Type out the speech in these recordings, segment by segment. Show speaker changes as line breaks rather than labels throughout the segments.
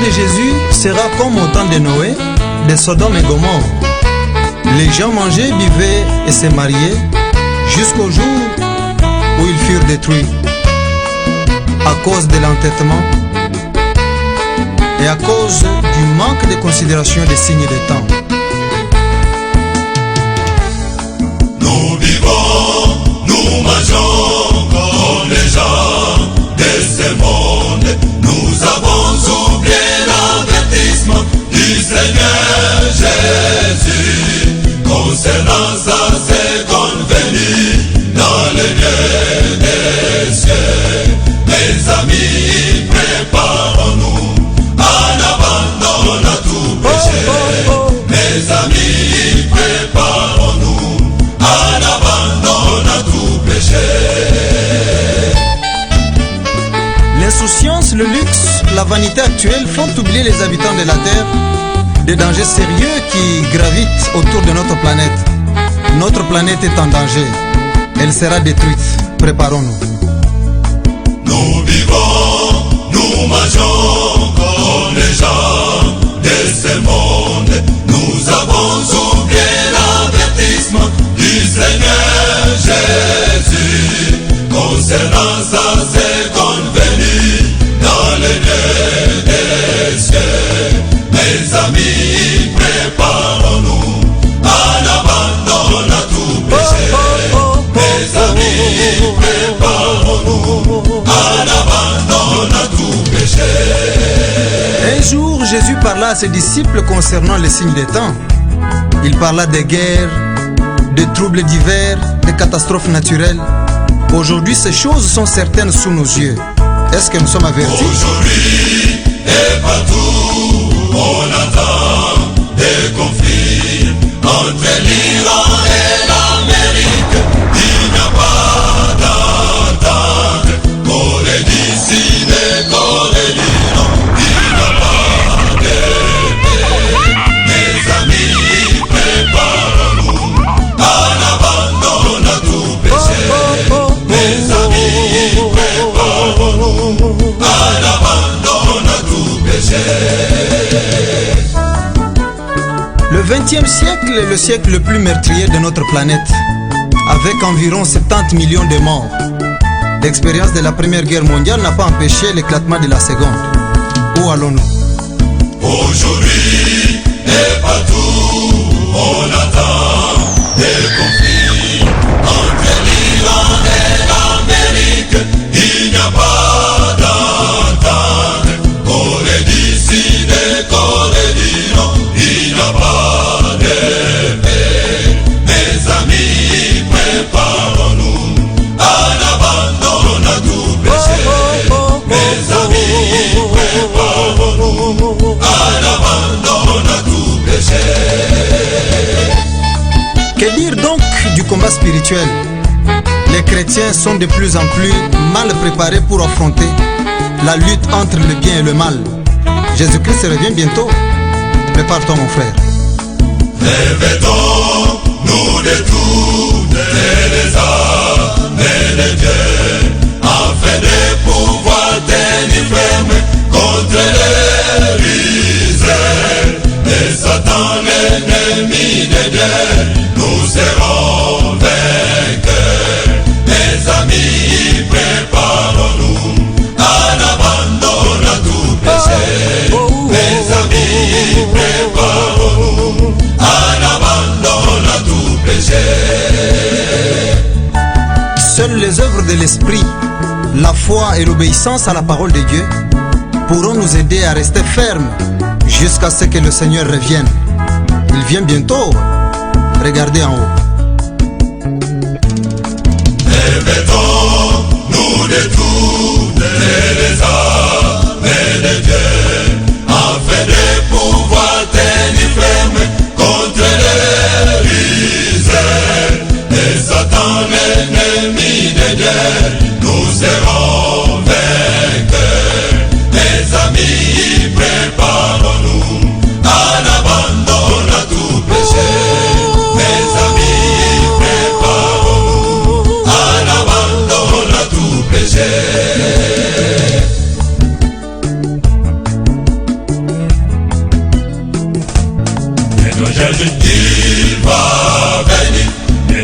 de Jésus sera comme au temps de Noé, de Sodome et Gomorrhe. Les gens mangeaient, buvaient et se mariaient jusqu'au jour où ils furent détruits à cause de l'entêtement et à cause du manque de considération des signes des temps.
Nous vivons, nous mangeons comme les gens de ce monde. Nous avons oublié l'avertissement du Seigneur Jésus concernant sa seconde venue dans les lieux des cieux. Mes amis, préparons-nous en abandonnant tout péché. Mes amis, préparons-nous en abandonnant tout péché.
L'insouciance, le luxe, la vanité actuelle font oublier les habitants de la Terre des dangers sérieux qui gravitent autour de notre planète. Notre planète est en danger. Elle sera détruite. Préparons-nous.
Nous vivons, nous mangeons comme les gens de ce monde. Nous avons oublié l'avertissement du Seigneur Jésus concernant sa seconde venue dans les lieux des cieux. Mes amis, préparons-nous en abandonnant tout péché. Mes amis, préparons-nous en abandonnant tout péché.
Un jour, Jésus parla à ses disciples concernant les signes des temps. Il parla des guerres, des troubles divers, des catastrophes naturelles. Aujourd'hui, ces choses sont certaines sous nos yeux. Est-ce que nous sommes avertis?
Aujourd'hui et partout, on entend des conflits entre l'Iran et l'Amérique. Il n'y a pas d'entente. Corée du Sud et Corée du Nord. Il n'y a pas de paix. Mes amis, préparons-nous en abandonnant tout péché. Mes amis, préparons-nous en abandonnant tout péché.
Le XXe siècle est le siècle le plus meurtrier de notre planète, avec environ 70 millions de morts. L'expérience de la Première Guerre mondiale n'a pas empêché l'éclatement de la Seconde. Où allons-nous?
Aujourd'hui et partout, on attend des conflits entre l'Iran et l'Amérique. Il n'y a pas d'entente. Corée du Sud et Corée du Nord. Il n'y a pas de paix. Mes amis, préparons-nous en abandonnant tout péché. Mes amis, préparons-nous en abandonnant tout péché.
Que dire donc du combat spirituel? Les chrétiens sont de plus en plus mal préparés pour affronter la lutte entre le bien et le mal. Jésus-Christ revient bientôt. Prépare-toi, mon frère.
Revêtons-nous de toutes les armes de Dieu, afin de pouvoir tenir ferme contre les ruses de Satan, l'ennemi de Dieu. Nous serons vainqueurs. Mes amis, préparons-nous en abandonnant tout péché. Mes amis, préparons-nous en abandonnant tout péché.
Seules les œuvres de l'Esprit, la foi et l'obéissance à la parole de Dieu pourront nous aider à rester fermes jusqu'à ce que le Seigneur revienne. Il vient bientôt. Regardez en haut.
Revêtons-nous de toutes les armes de Dieu, afin de pouvoir tenir ferme contre les ruses de Satan, l'ennemi de Dieu. Nous serons vainqueurs. Mes amis, préparons-nous en abandonnant tout péché. Mes amis, préparons-nous en abandonnant tout péché.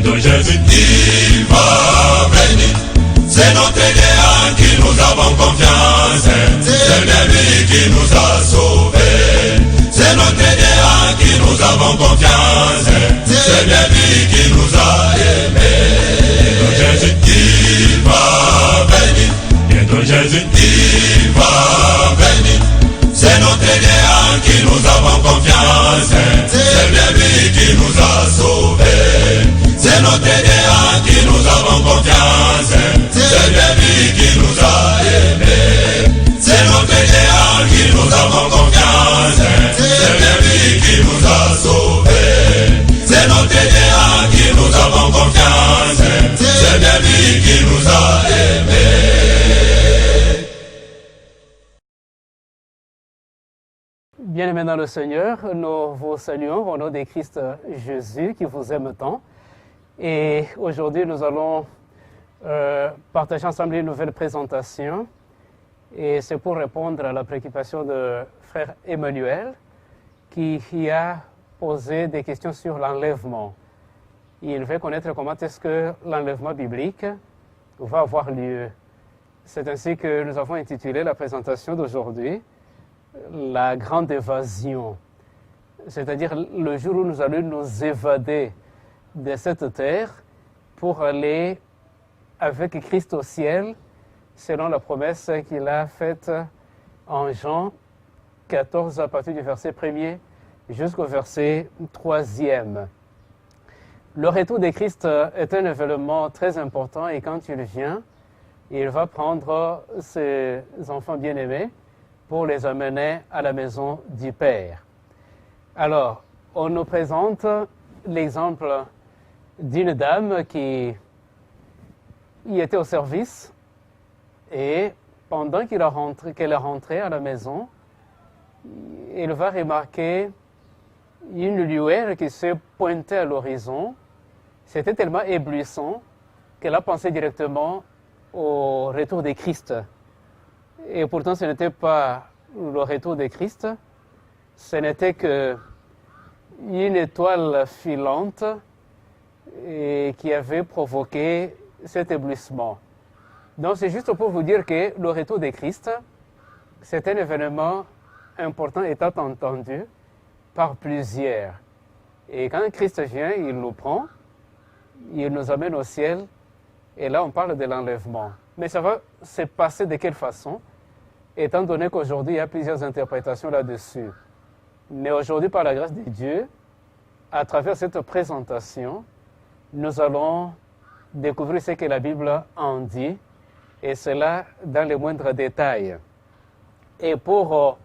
bientôt Jésus, il va venir. C'est notre Dieu qui nous avons confiance, c'est bien lui qui nous a sauvés. C'est notre Dieu qui nous avons confiance, c'est bien lui qui nous a aimés. Bientôt Jésus, il va venir. Bientôt Jésus, il va venir. C'est notre Dieu qui nous avons confiance, c'est bien lui qui nous a sauvés. C'est notre Dieu qui nous avons confiance, c'est bien lui qui nous a aimés. C'est notre Dieu qui nous avons confiance, c'est bien lui qui nous a sauvés. C'est notre Dieu qui nous avons confiance, c'est bien lui qui nous a aimés.
Bien-aimés dans le Seigneur, nous vous saluons au nom de Christ Jésus qui vous aime tant. Et aujourd'hui, nous allons partager ensemble une nouvelle présentation. Et c'est pour répondre à la préoccupation de frère Emmanuel qui a posé des questions sur l'enlèvement. Il veut connaître comment est-ce que l'enlèvement biblique va avoir lieu. C'est ainsi que nous avons intitulé la présentation d'aujourd'hui la grande évasion, c'est-à-dire le jour où nous allons nous évader de cette terre pour aller avec Christ au ciel, selon la promesse qu'il a faite en Jean 14 à partir du verset 1er jusqu'au verset 3e. Le retour de Christ est un événement très important et quand il vient, il va prendre ses enfants bien-aimés pour les amener à la maison du Père. Alors, on nous présente l'exemple d'une dame qui y était au service et pendant qu'elle est rentrée à la maison, elle va remarquer une lueur qui se pointait à l'horizon. C'était tellement éblouissant qu'elle a pensé directement au retour de Christ. Et pourtant, ce n'était pas le retour de Christ, ce n'était qu'une étoile filante qui avait provoqué cet éblouissement. Donc, c'est juste pour vous dire que le retour de Christ, c'est un événement important et attendu par plusieurs. Et quand Christ vient, il nous prend, il nous amène au ciel, et là, on parle de l'enlèvement. Mais ça va se passer de quelle façon ? Étant donné qu'aujourd'hui, il y a plusieurs interprétations là-dessus. Mais aujourd'hui, par la grâce de Dieu, à travers cette présentation, nous allons découvrir ce que la Bible en dit, et cela dans les moindres détails. Et pour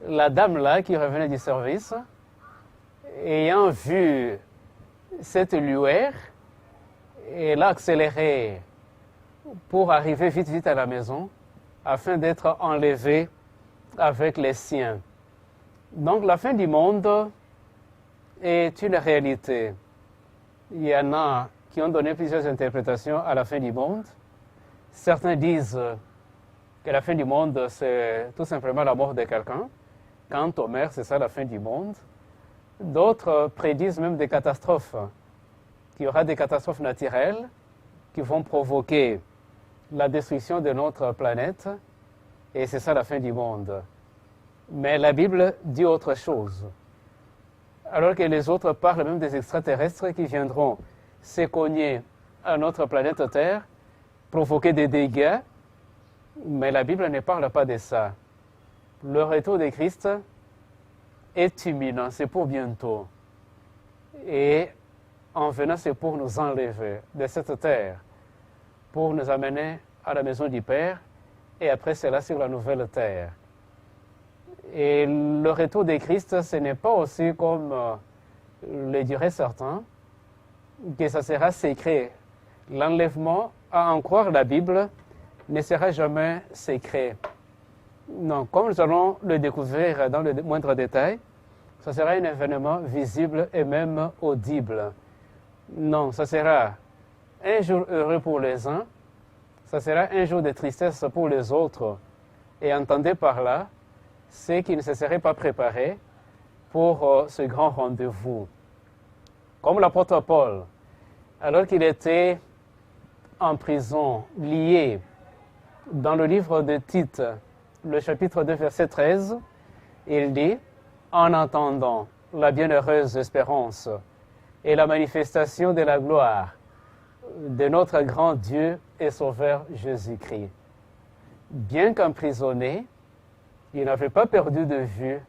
la dame-là qui revenait du service, ayant vu cette lueur, elle a accéléré pour arriver vite à la maison, afin d'être enlevé avec les siens. Donc la fin du monde est une réalité. Il y en a qui ont donné plusieurs interprétations à la fin du monde. Certains disent que la fin du monde, c'est tout simplement la mort de quelqu'un. Quant aux mères, c'est ça la fin du monde. D'autres prédisent même des catastrophes, qu'il y aura des catastrophes naturelles qui vont provoquer la destruction de notre planète, et c'est ça la fin du monde. Mais la Bible dit autre chose. Alors que les autres parlent même des extraterrestres qui viendront se cogner à notre planète Terre, provoquer des dégâts, mais la Bible ne parle pas de ça. Le retour de Christ est imminent, c'est pour bientôt. Et en venant, c'est pour nous enlever de cette terre, pour nous amener à la maison du Père, et après cela sur la nouvelle terre. Et le retour de Christ, ce n'est pas aussi comme le diraient certains, que ça sera secret. L'enlèvement, à en croire la Bible, ne sera jamais secret. Non, comme nous allons le découvrir dans le moindre détail, ça sera un événement visible et même audible. Non, ça sera un jour heureux pour les uns, ça sera un jour de tristesse pour les autres. Et entendez par là ceux qui ne se seraient pas préparés pour ce grand rendez-vous. Comme l'apôtre Paul, alors qu'il était en prison, lié, dans le livre de Tite, le chapitre 2, verset 13, il dit « En entendant la bienheureuse espérance et la manifestation de la gloire de notre grand Dieu et Sauveur Jésus-Christ. » Bien qu'emprisonné, il n'avait pas perdu de vue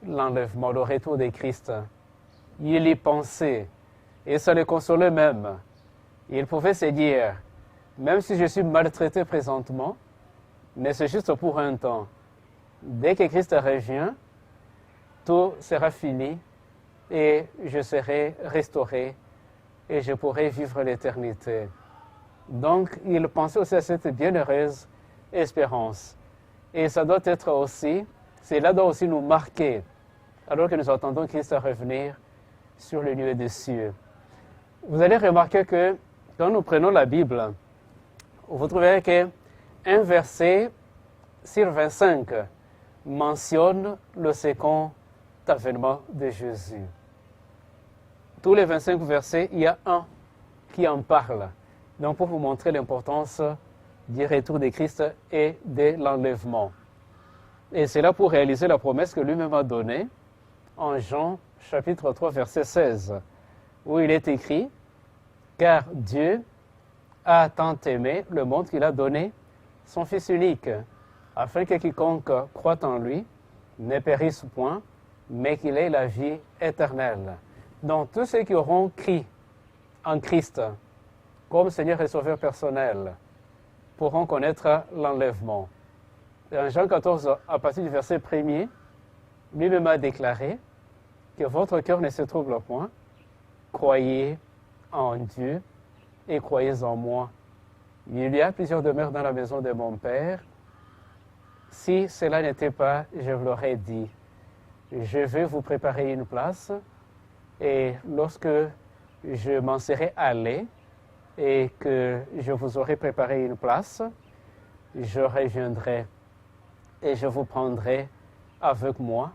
l'enlèvement, le retour de Christ. Il y pensait et ça le consolait même. Il pouvait se dire, même si je suis maltraité présentement, mais c'est juste pour un temps. Dès que Christ revient, tout sera fini et je serai restauré et je pourrai vivre l'éternité. Donc, il pensait aussi à cette bienheureuse espérance. Et ça doit être aussi, cela doit aussi nous marquer alors que nous attendons Christ à revenir sur les lieux des cieux. Vous allez remarquer que quand nous prenons la Bible, vous trouverez qu'un verset sur 25 mentionne le second avènement de Jésus. Tous les 25 versets, il y a un qui en parle. Donc pour vous montrer l'importance du retour de Christ et de l'enlèvement. Et c'est là pour réaliser la promesse que lui-même a donnée en Jean chapitre 3 verset 16, où il est écrit « Car Dieu a tant aimé le monde qu'il a donné son Fils unique, afin que quiconque croit en lui ne périsse point, mais qu'il ait la vie éternelle. » Donc tous ceux qui auront cru en Christ comme Seigneur et Sauveur personnel pourront connaître l'enlèvement. En Jean 14, à partir du verset 1er, lui-même a déclaré que votre cœur ne se trouble point, croyez en Dieu et croyez en moi. Il y a plusieurs demeures dans la maison de mon Père. Si cela n'était pas, je vous l'aurais dit. Je vais vous préparer une place et lorsque je m'en serai allé et que je vous aurai préparé une place, je reviendrai et je vous prendrai avec moi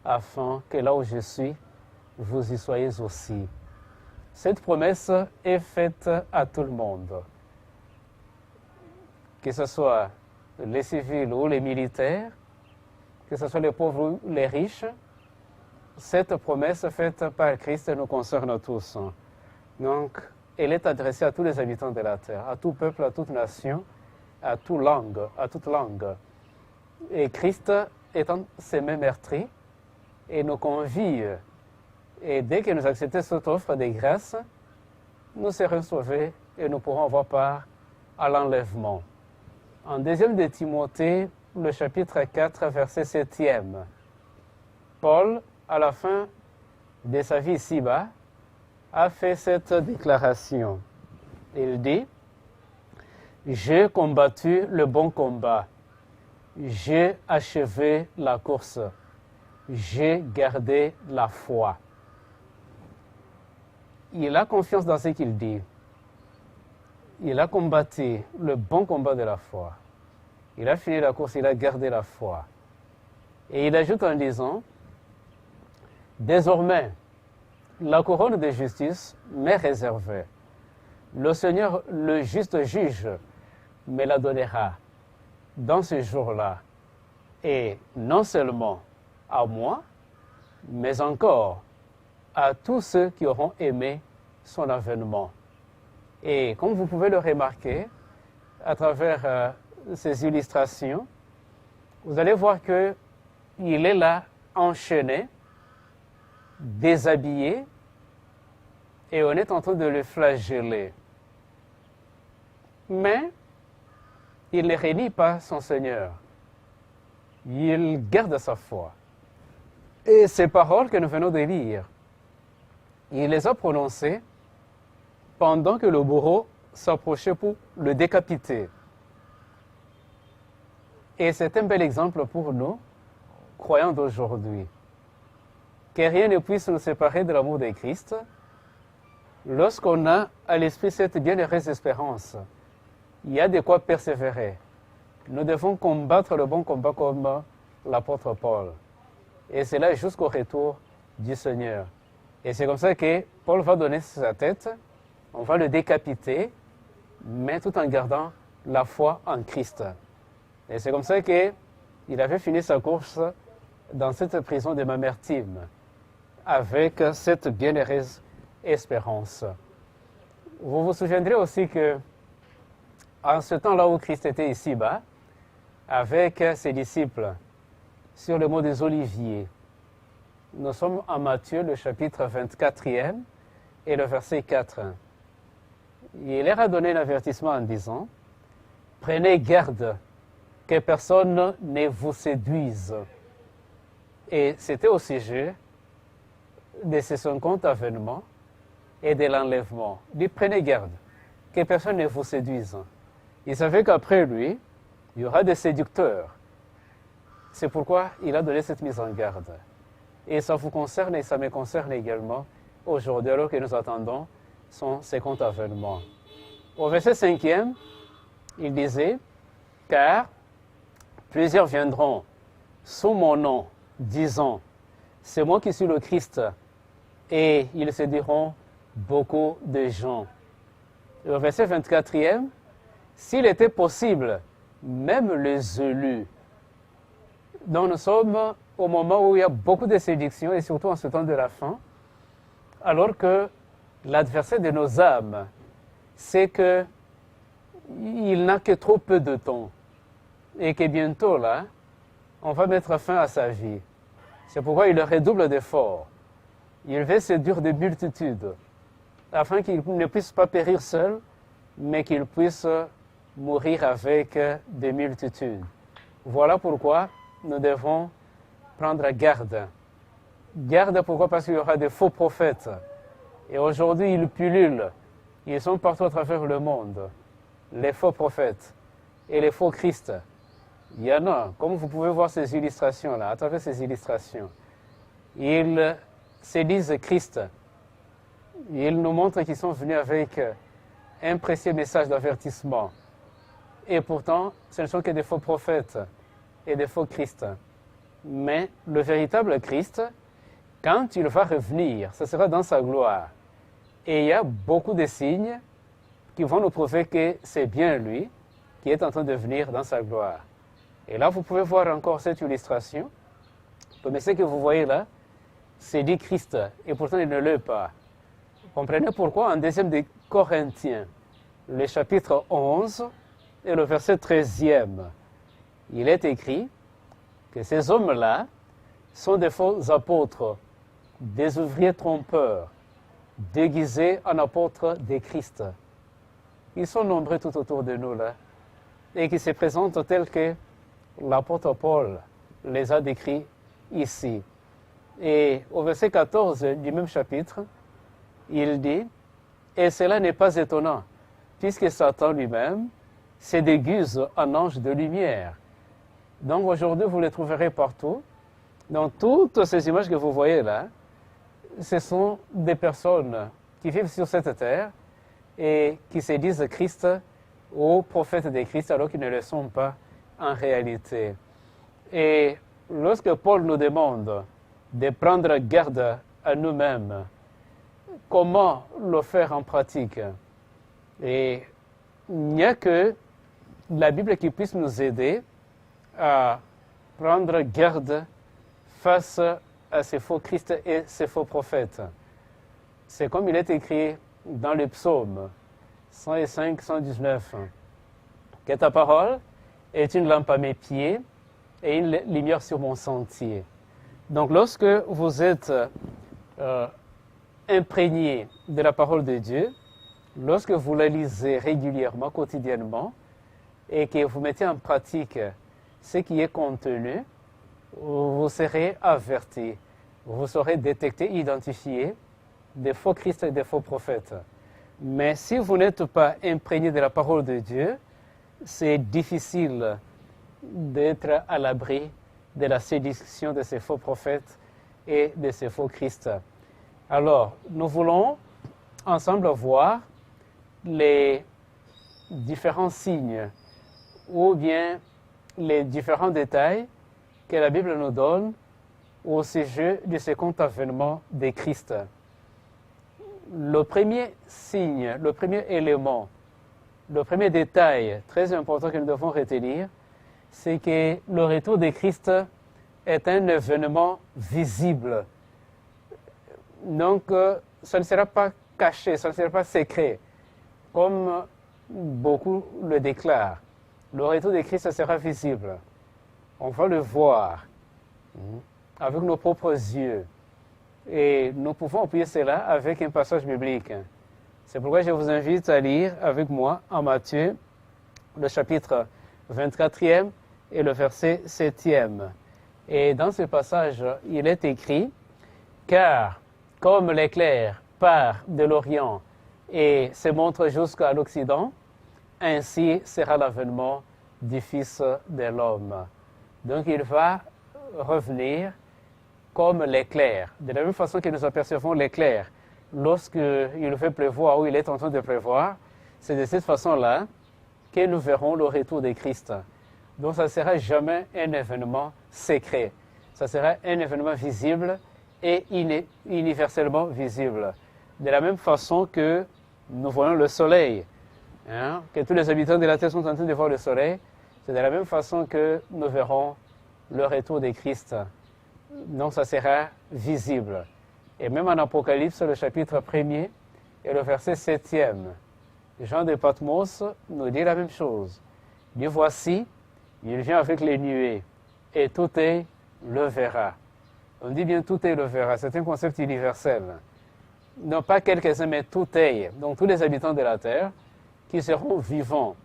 afin que là où je suis, vous y soyez aussi. Cette promesse est faite à tout le monde, que ce soit les civils ou les militaires, que ce soit les pauvres ou les riches. Cette promesse faite par Christ nous concerne tous. Donc, elle est adressée à tous les habitants de la terre, à tout peuple, à toute nation, à toute langue. Et Christ étant semé meurtri, et nous convie. Et dès que nous acceptons cette offre de grâce, nous serons sauvés et nous pourrons avoir part à l'enlèvement. En 2 de Timothée, le chapitre 4, verset 7e, Paul, à la fin de sa vie ici-bas, a fait cette déclaration. Il dit « J'ai combattu le bon combat, j'ai achevé la course, j'ai gardé la foi. » Il a confiance dans ce qu'il dit. Il a combattu le bon combat de la foi. Il a fini la course, il a gardé la foi. Et il ajoute en disant « Désormais, la couronne de justice m'est réservée. Le Seigneur, le juste juge, me la donnera dans ce jour-là. Et non seulement à moi, mais encore à tous ceux qui auront aimé son avènement. » Et comme vous pouvez le remarquer, à travers ces illustrations, vous allez voir qu'il est là, enchaîné, déshabillé, et on est en train de le flageller. Mais il ne renie pas son Seigneur. Il garde sa foi. Et ces paroles que nous venons de lire, il les a prononcées pendant que le bourreau s'approchait pour le décapiter. Et c'est un bel exemple pour nous, croyants d'aujourd'hui, que rien ne puisse nous séparer de l'amour de Christ lorsqu'on a à l'esprit cette bienheureuse espérance. Il y a de quoi persévérer. Nous devons combattre le bon combat comme l'apôtre Paul. Et c'est là jusqu'au retour du Seigneur. Et c'est comme ça que Paul va donner sa tête on va le décapiter, mais tout en gardant la foi en Christ. Et c'est comme ça qu'il avait fini sa course dans cette prison de Mamertine, avec cette bienheureuse espérance. Vous vous souviendrez aussi que, en ce temps-là où Christ était ici-bas, avec ses disciples, sur le mont des Oliviers, nous sommes en Matthieu, le chapitre 24e, et le verset 4. Il leur a donné un avertissement en disant « Prenez garde que personne ne vous séduise. » Et c'était au sujet de ce second avènement et de l'enlèvement. Il dit « Prenez garde que personne ne vous séduise. » Il savait qu'après lui, il y aura des séducteurs. C'est pourquoi il a donné cette mise en garde. Et ça vous concerne et ça me concerne également aujourd'hui, alors que nous attendons son second avènement. Au verset 5e, il disait « Car plusieurs viendront sous mon nom, disant « C'est moi qui suis le Christ », et ils séduiront beaucoup de gens. » Au verset 24e, « S'il était possible, même les élus. » Donc nous sommes au moment où il y a beaucoup de séductions, et surtout en ce temps de la fin, alors que l'adversaire de nos âmes, c'est qu'il n'a que trop peu de temps, et que bientôt, là, on va mettre fin à sa vie. C'est pourquoi il redouble d'efforts. Il veut séduire des multitudes, afin qu'il ne puisse pas périr seul, mais qu'il puisse mourir avec des multitudes. Voilà pourquoi nous devons prendre garde. Garde pourquoi? Parce qu'il y aura des faux prophètes. Et aujourd'hui, ils pullulent. Ils sont partout à travers le monde. Les faux prophètes et les faux Christ. Il y en a, comme vous pouvez voir ces illustrations-là, à travers ces illustrations. Ils se disent Christ. Ils nous montrent qu'ils sont venus avec un précieux message d'avertissement. Et pourtant, ce ne sont que des faux prophètes et des faux Christ. Mais le véritable Christ, quand il va revenir, ce sera dans sa gloire. Et il y a beaucoup de signes qui vont nous prouver que c'est bien lui qui est en train de venir dans sa gloire. Et là, vous pouvez voir encore cette illustration. Le message que vous voyez là, c'est dit Christ, et pourtant il ne l'est pas. Vous comprenez pourquoi en 2 Corinthiens, le chapitre 11 et le verset 13e, il est écrit que ces hommes-là sont des faux apôtres, des ouvriers trompeurs, déguisés en apôtres de Christ. Ils sont nombreux tout autour de nous là, et qui se présentent tels que l'apôtre Paul les a décrits ici. Et au verset 14 du même chapitre, il dit « Et cela n'est pas étonnant, puisque Satan lui-même se déguise en ange de lumière. » Donc aujourd'hui, vous les trouverez partout. Donc toutes ces images que vous voyez là, ce sont des personnes qui vivent sur cette terre et qui se disent Christ ou prophètes de Christ alors qu'ils ne le sont pas en réalité. Et lorsque Paul nous demande de prendre garde à nous-mêmes, comment le faire en pratique? Et il n'y a que la Bible qui puisse nous aider à prendre garde face à ces faux Christ et ces faux prophètes. C'est comme il est écrit dans le psaume 105-119, que ta parole est une lampe à mes pieds et une lumière sur mon sentier. Donc lorsque vous êtes imprégné de la parole de Dieu, lorsque vous la lisez régulièrement, quotidiennement, et que vous mettez en pratique ce qui est contenu, vous serez averti, vous saurez détecter, identifier des faux Christ et des faux prophètes. Mais si vous n'êtes pas imprégné de la parole de Dieu, c'est difficile d'être à l'abri de la séduction de ces faux prophètes et de ces faux Christ. Alors, nous voulons ensemble voir les différents signes ou bien les différents détails que la Bible nous donne au sujet du second avènement de Christ. le premier signe, le premier élément, le premier détail très important que nous devons retenir, c'est que le retour de Christ est un événement visible. Donc, ça ne sera pas caché, ça ne sera pas secret, comme beaucoup le déclarent. Le retour de Christ sera visible. On va le voir avec nos propres yeux. Et nous pouvons appuyer cela avec un passage biblique. C'est pourquoi je vous invite à lire avec moi en Matthieu, le chapitre 24e et le verset 7e. Et dans ce passage, il est écrit « Car comme l'éclair part de l'Orient et se montre jusqu'à l'Occident, ainsi sera l'avènement du Fils de l'homme. » Donc il va revenir comme l'éclair. De la même façon que nous apercevons l'éclair lorsqu'il fait pleuvoir ou il est en train de pleuvoir, c'est de cette façon-là que nous verrons le retour de Christ. Donc ça ne sera jamais un événement secret. Ça sera un événement visible et universellement visible. De la même façon que nous voyons le soleil, que tous les habitants de la terre sont en train de voir le soleil, c'est de la même façon que nous verrons le retour de Christ. Donc ça sera visible. Et même en Apocalypse, le chapitre 1er et le verset 7e, Jean de Patmos nous dit la même chose. Il dit, voici, il vient avec les nuées, et tout œil le verra. On dit bien tout œil le verra, c'est un concept universel. Non pas quelques-uns, mais tout œil, donc tous les habitants de la terre, qui seront vivants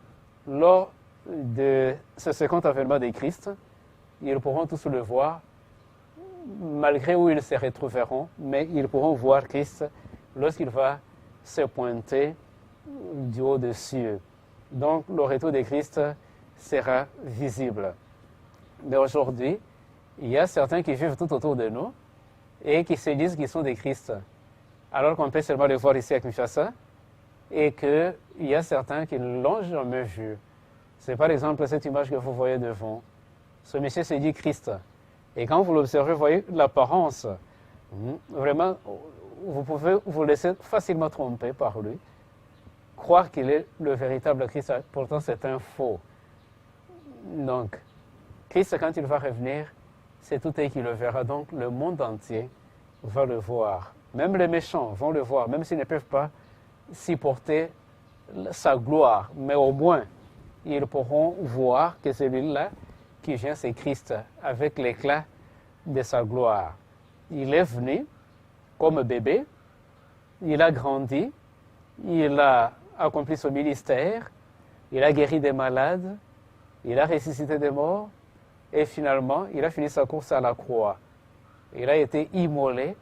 lors de ce second avènement de Christ, ils pourront tous le voir, malgré où ils se retrouveront, mais ils pourront voir Christ lorsqu'il va se pointer du haut des cieux. Donc le retour de Christ sera visible. Mais aujourd'hui, il y a certains qui vivent tout autour de nous et qui se disent qu'ils sont des Christ, alors qu'on peut seulement les voir ici à Kinshasa, et qu'il y a certains qui ne l'ont jamais vu. C'est par exemple cette image que vous voyez devant. Ce monsieur se dit Christ. Et quand vous l'observez, vous voyez l'apparence. Vraiment, vous pouvez vous laisser facilement tromper par lui, croire qu'il est le véritable Christ. Pourtant, c'est un faux. Donc, Christ, quand il va revenir, c'est tout œil qui le verra. Donc, le monde entier va le voir. Même les méchants vont le voir, même s'ils ne peuvent pas supporter sa gloire. Mais au moins, ils pourront voir que celui-là qui vient, c'est Christ, avec l'éclat de sa gloire. Il est venu comme bébé, il a grandi, il a accompli son ministère, il a guéri des malades, il a ressuscité des morts, et finalement, il a fini sa course à la croix. Il a été immolé,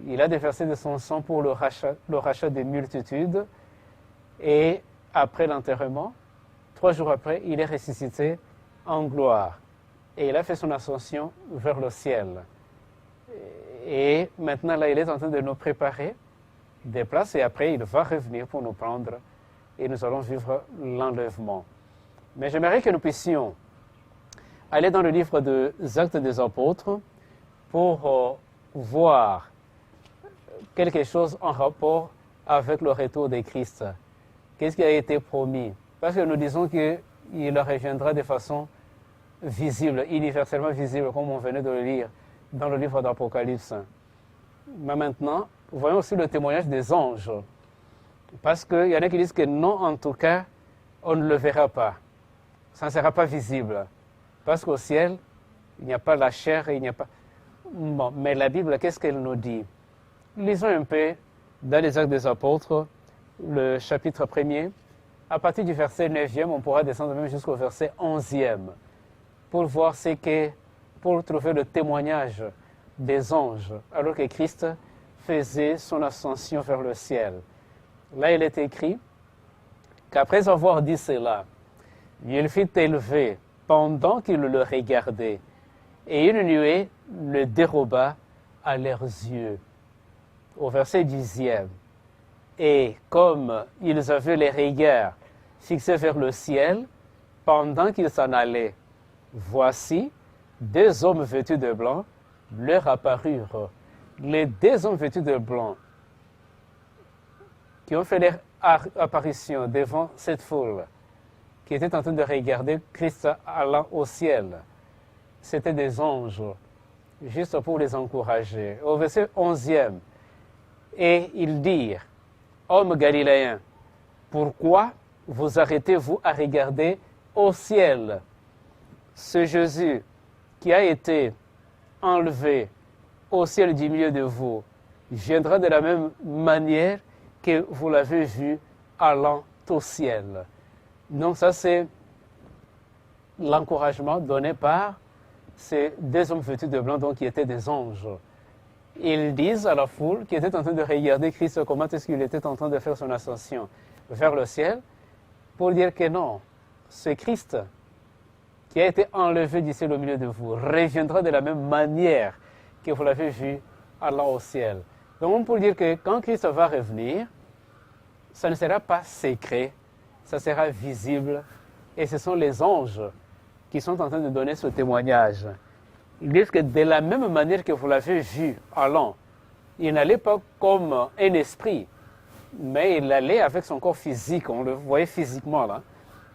il a déversé de son sang pour le rachat des multitudes, et après l'enterrement, 3 jours après, il est ressuscité en gloire. Et il a fait son ascension vers le ciel. Et maintenant, là, il est en train de nous préparer des places et après, il va revenir pour nous prendre et nous allons vivre l'enlèvement. Mais j'aimerais que nous puissions aller dans le livre des Actes des Apôtres pour voir quelque chose en rapport avec le retour de Christ. Qu'est-ce qui a été promis? Parce que nous disons qu'il reviendra de façon visible, universellement visible, comme on venait de le lire dans le livre d'Apocalypse. Mais maintenant, voyons aussi le témoignage des anges. Parce qu'il y en a qui disent que non, en tout cas, on ne le verra pas. Ça ne sera pas visible. Parce qu'au ciel, il n'y a pas la chair et il n'y a pas... Bon, mais la Bible, qu'est-ce qu'elle nous dit? Lisons un peu dans les Actes des Apôtres, le chapitre 1er. À partir du verset 9e, on pourra descendre même jusqu'au verset 11e pour voir ce qu'est, pour trouver le témoignage des anges, alors que Christ faisait son ascension vers le ciel. Là, il est écrit qu'après avoir dit cela, il fut élevé pendant qu'il le regardait, et une nuée le déroba à leurs yeux. Au verset 10e, et comme ils avaient les regards fixés vers le ciel, pendant qu'ils s'en allaient, voici 2 hommes vêtus de blanc leur apparurent. Les 2 hommes vêtus de blanc, qui ont fait leur apparition devant cette foule, qui était en train de regarder Christ allant au ciel, c'était des anges, juste pour les encourager. Au verset 11e, et ils dirent, hommes galiléens, pourquoi vous arrêtez-vous à regarder au ciel? Ce Jésus qui a été enlevé au ciel du milieu de vous viendra de la même manière que vous l'avez vu allant au ciel. Donc ça, c'est l'encouragement donné par ces deux hommes vêtus de blanc, donc qui étaient des anges. Ils disent à la foule qui était en train de regarder Christ, comment est-ce qu'il était en train de faire son ascension vers le ciel, pour dire que non, ce Christ qui a été enlevé du ciel au milieu de vous reviendra de la même manière que vous l'avez vu allant au ciel. Donc, pour dire que quand Christ va revenir, ça ne sera pas secret, ça sera visible. Et ce sont les anges qui sont en train de donner ce témoignage. Ils disent que de la même manière que vous l'avez vu allant, il n'allait pas comme un esprit, mais il allait avec son corps physique, on le voyait physiquement là.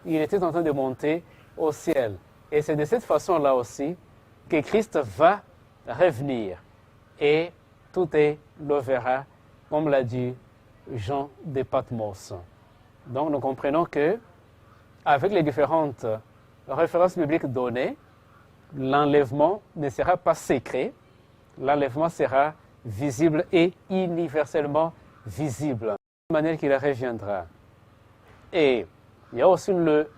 Il était en train de monter au ciel. Et c'est de cette façon-là aussi que Christ va revenir. Et tout le verra, comme l'a dit Jean de Patmos. Donc nous comprenons que, avec les différentes références bibliques données, l'enlèvement ne sera pas secret, l'enlèvement sera visible et universellement visible, de la manière qu'il reviendra. Et il y a aussi le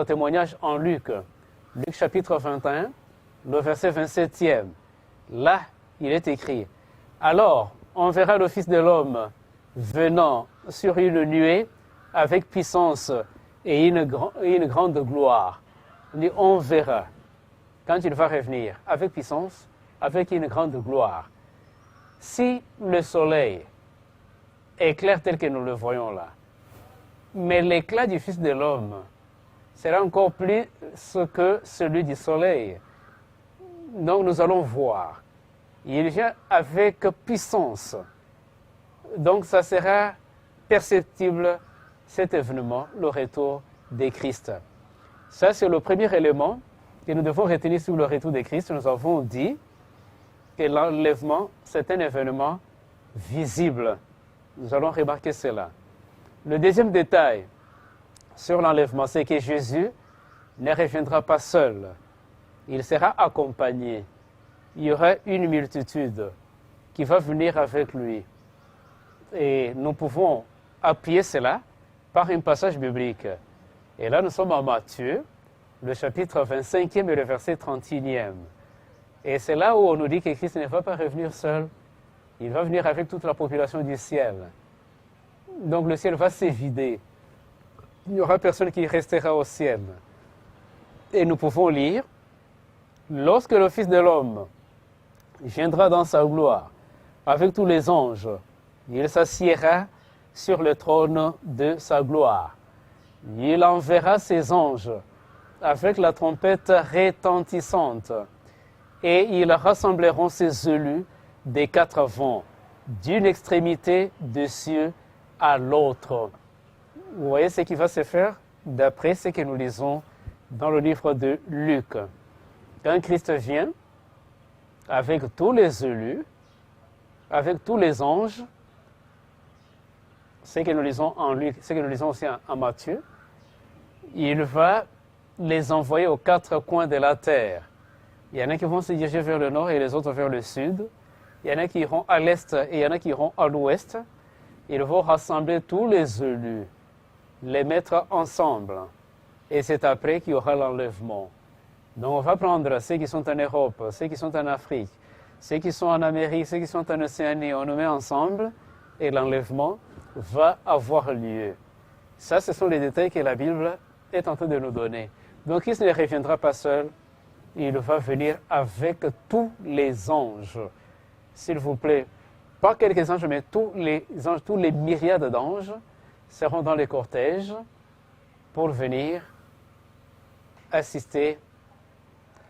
témoignage en Luc chapitre 21, le verset 27e. Là, il est écrit, « Alors, on verra le Fils de l'homme venant sur une nuée avec puissance et une grande gloire. » On verra quand il va revenir avec puissance, avec une grande gloire. Si le soleil éclaire tel que nous le voyons là, mais l'éclat du Fils de l'homme sera encore plus que celui du soleil. Donc nous allons voir. Il vient avec puissance. Donc ça sera perceptible, cet événement, le retour de Christ. Ça, c'est le premier élément que nous devons retenir sur le retour de Christ. Nous avons dit que l'enlèvement, c'est un événement visible. Nous allons remarquer cela. Le deuxième détail sur l'enlèvement, c'est que Jésus ne reviendra pas seul. Il sera accompagné. Il y aura une multitude qui va venir avec lui. Et nous pouvons appuyer cela par un passage biblique. Et là, nous sommes en Matthieu, le chapitre 25e et le verset 31e. Et c'est là où on nous dit que Christ ne va pas revenir seul. Il va venir avec toute la population du ciel. Donc le ciel va s'évider. Il n'y aura personne qui restera au ciel. Et nous pouvons lire, lorsque le Fils de l'homme viendra dans sa gloire avec tous les anges, il s'assiera sur le trône de sa gloire. Il enverra ses anges avec la trompette retentissante et ils rassembleront ses élus des quatre vents, d'une extrémité des cieux à l'autre. Vous voyez ce qui va se faire d'après ce que nous lisons dans le livre de Luc. Quand Christ vient, avec tous les élus, avec tous les anges, ce que nous lisons en Luc, ce que nous lisons aussi en Matthieu, il va les envoyer aux quatre coins de la terre. Il y en a qui vont se diriger vers le nord et les autres vers le sud. Il y en a qui iront à l'est et il y en a qui iront à l'ouest. Ils vont rassembler tous les élus, les mettre ensemble. Et c'est après qu'il y aura l'enlèvement. Donc on va prendre ceux qui sont en Europe, ceux qui sont en Afrique, ceux qui sont en Amérique, ceux qui sont en Océanie, on nous met ensemble et l'enlèvement va avoir lieu. Ça, ce sont les détails que la Bible est en train de nous donner. Donc Christ ne reviendra pas seul, il va venir avec tous les anges. S'il vous plaît, pas quelques anges, mais tous les anges, tous les myriades d'anges seront dans les cortèges pour venir assister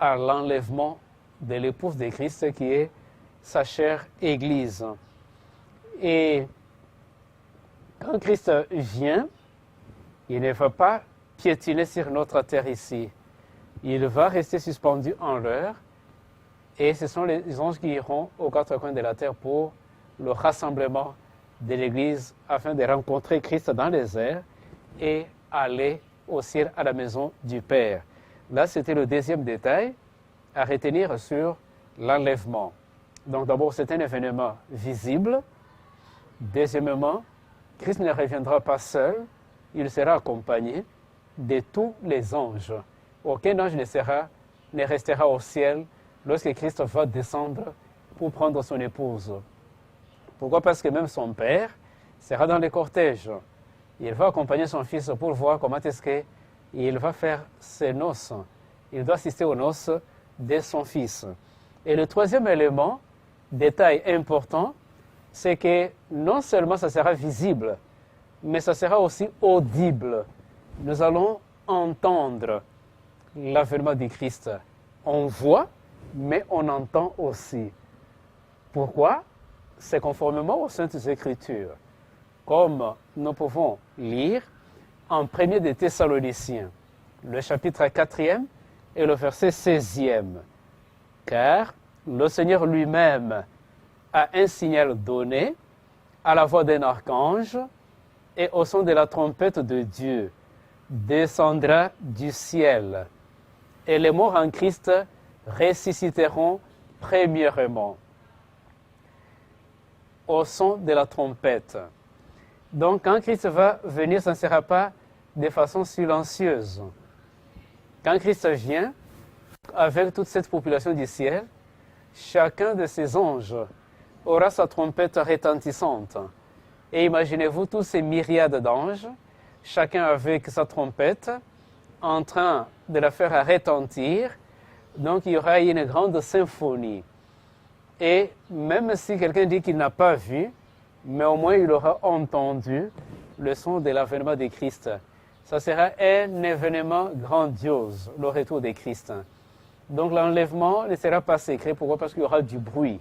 à l'enlèvement de l'épouse de Christ qui est sa chère Église. Et Quand Christ vient, il ne va pas piétiner sur notre terre ici. Il va rester suspendu en l'air et ce sont les anges qui iront aux quatre coins de la terre pour le rassemblement de l'Église afin de rencontrer Christ dans les airs et aller au ciel à la maison du Père. Là, c'était le deuxième détail à retenir sur l'enlèvement. Donc d'abord, c'est un événement visible. Deuxièmement, Christ ne reviendra pas seul, il sera accompagné de tous les anges. Aucun ange ne restera au ciel lorsque Christ va descendre pour prendre son épouse. Pourquoi? Parce que même son père sera dans les cortèges. Il va accompagner son fils pour voir comment est-ce qu'il va faire ses noces. Il doit assister aux noces de son fils. Et le troisième élément, détail important, c'est que non seulement ça sera visible, mais ça sera aussi audible. Nous allons entendre l'avènement du Christ. On voit, mais on entend aussi. Pourquoi? C'est conformément aux Saintes Écritures. Comme nous pouvons lire en 1er des Thessaloniciens, le chapitre 4e et le verset 16e. Car le Seigneur lui-même a un signal donné à la voix d'un archange et au son de la trompette de Dieu descendra du ciel. Et les morts en Christ ressusciteront premièrement. Au son de la trompette. Donc, quand Christ va venir, ça ne sera pas de façon silencieuse. Quand Christ vient, avec toute cette population du ciel, chacun de ces anges aura sa trompette retentissante. Et imaginez-vous tous ces myriades d'anges, chacun avec sa trompette, en train de la faire retentir. Donc, il y aura une grande symphonie. Et même si quelqu'un dit qu'il n'a pas vu, mais au moins il aura entendu le son de l'avènement de Christ. Ça sera un événement grandiose, le retour de Christ. Donc l'enlèvement ne sera pas secret. Pourquoi? Parce qu'il y aura du bruit.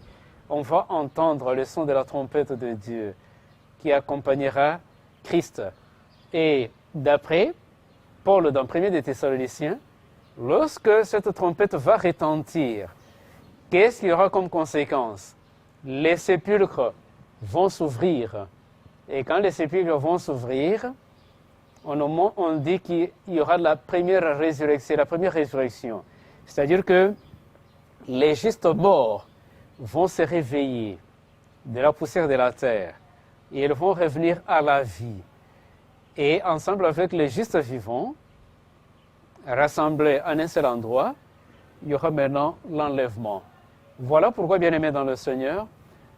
On va entendre le son de la trompette de Dieu qui accompagnera Christ. Et d'après Paul dans 1er des Thessaloniciens, lorsque cette trompette va retentir, qu'est-ce qu'il y aura comme conséquence? Les sépulcres vont s'ouvrir. Et quand les sépulcres vont s'ouvrir, on dit qu'il y aura la première résurrection. C'est-à-dire que les justes morts vont se réveiller de la poussière de la terre et ils vont revenir à la vie. Et ensemble avec les justes vivants, rassemblés en un seul endroit, il y aura maintenant l'enlèvement. Voilà pourquoi, bien-aimés dans le Seigneur,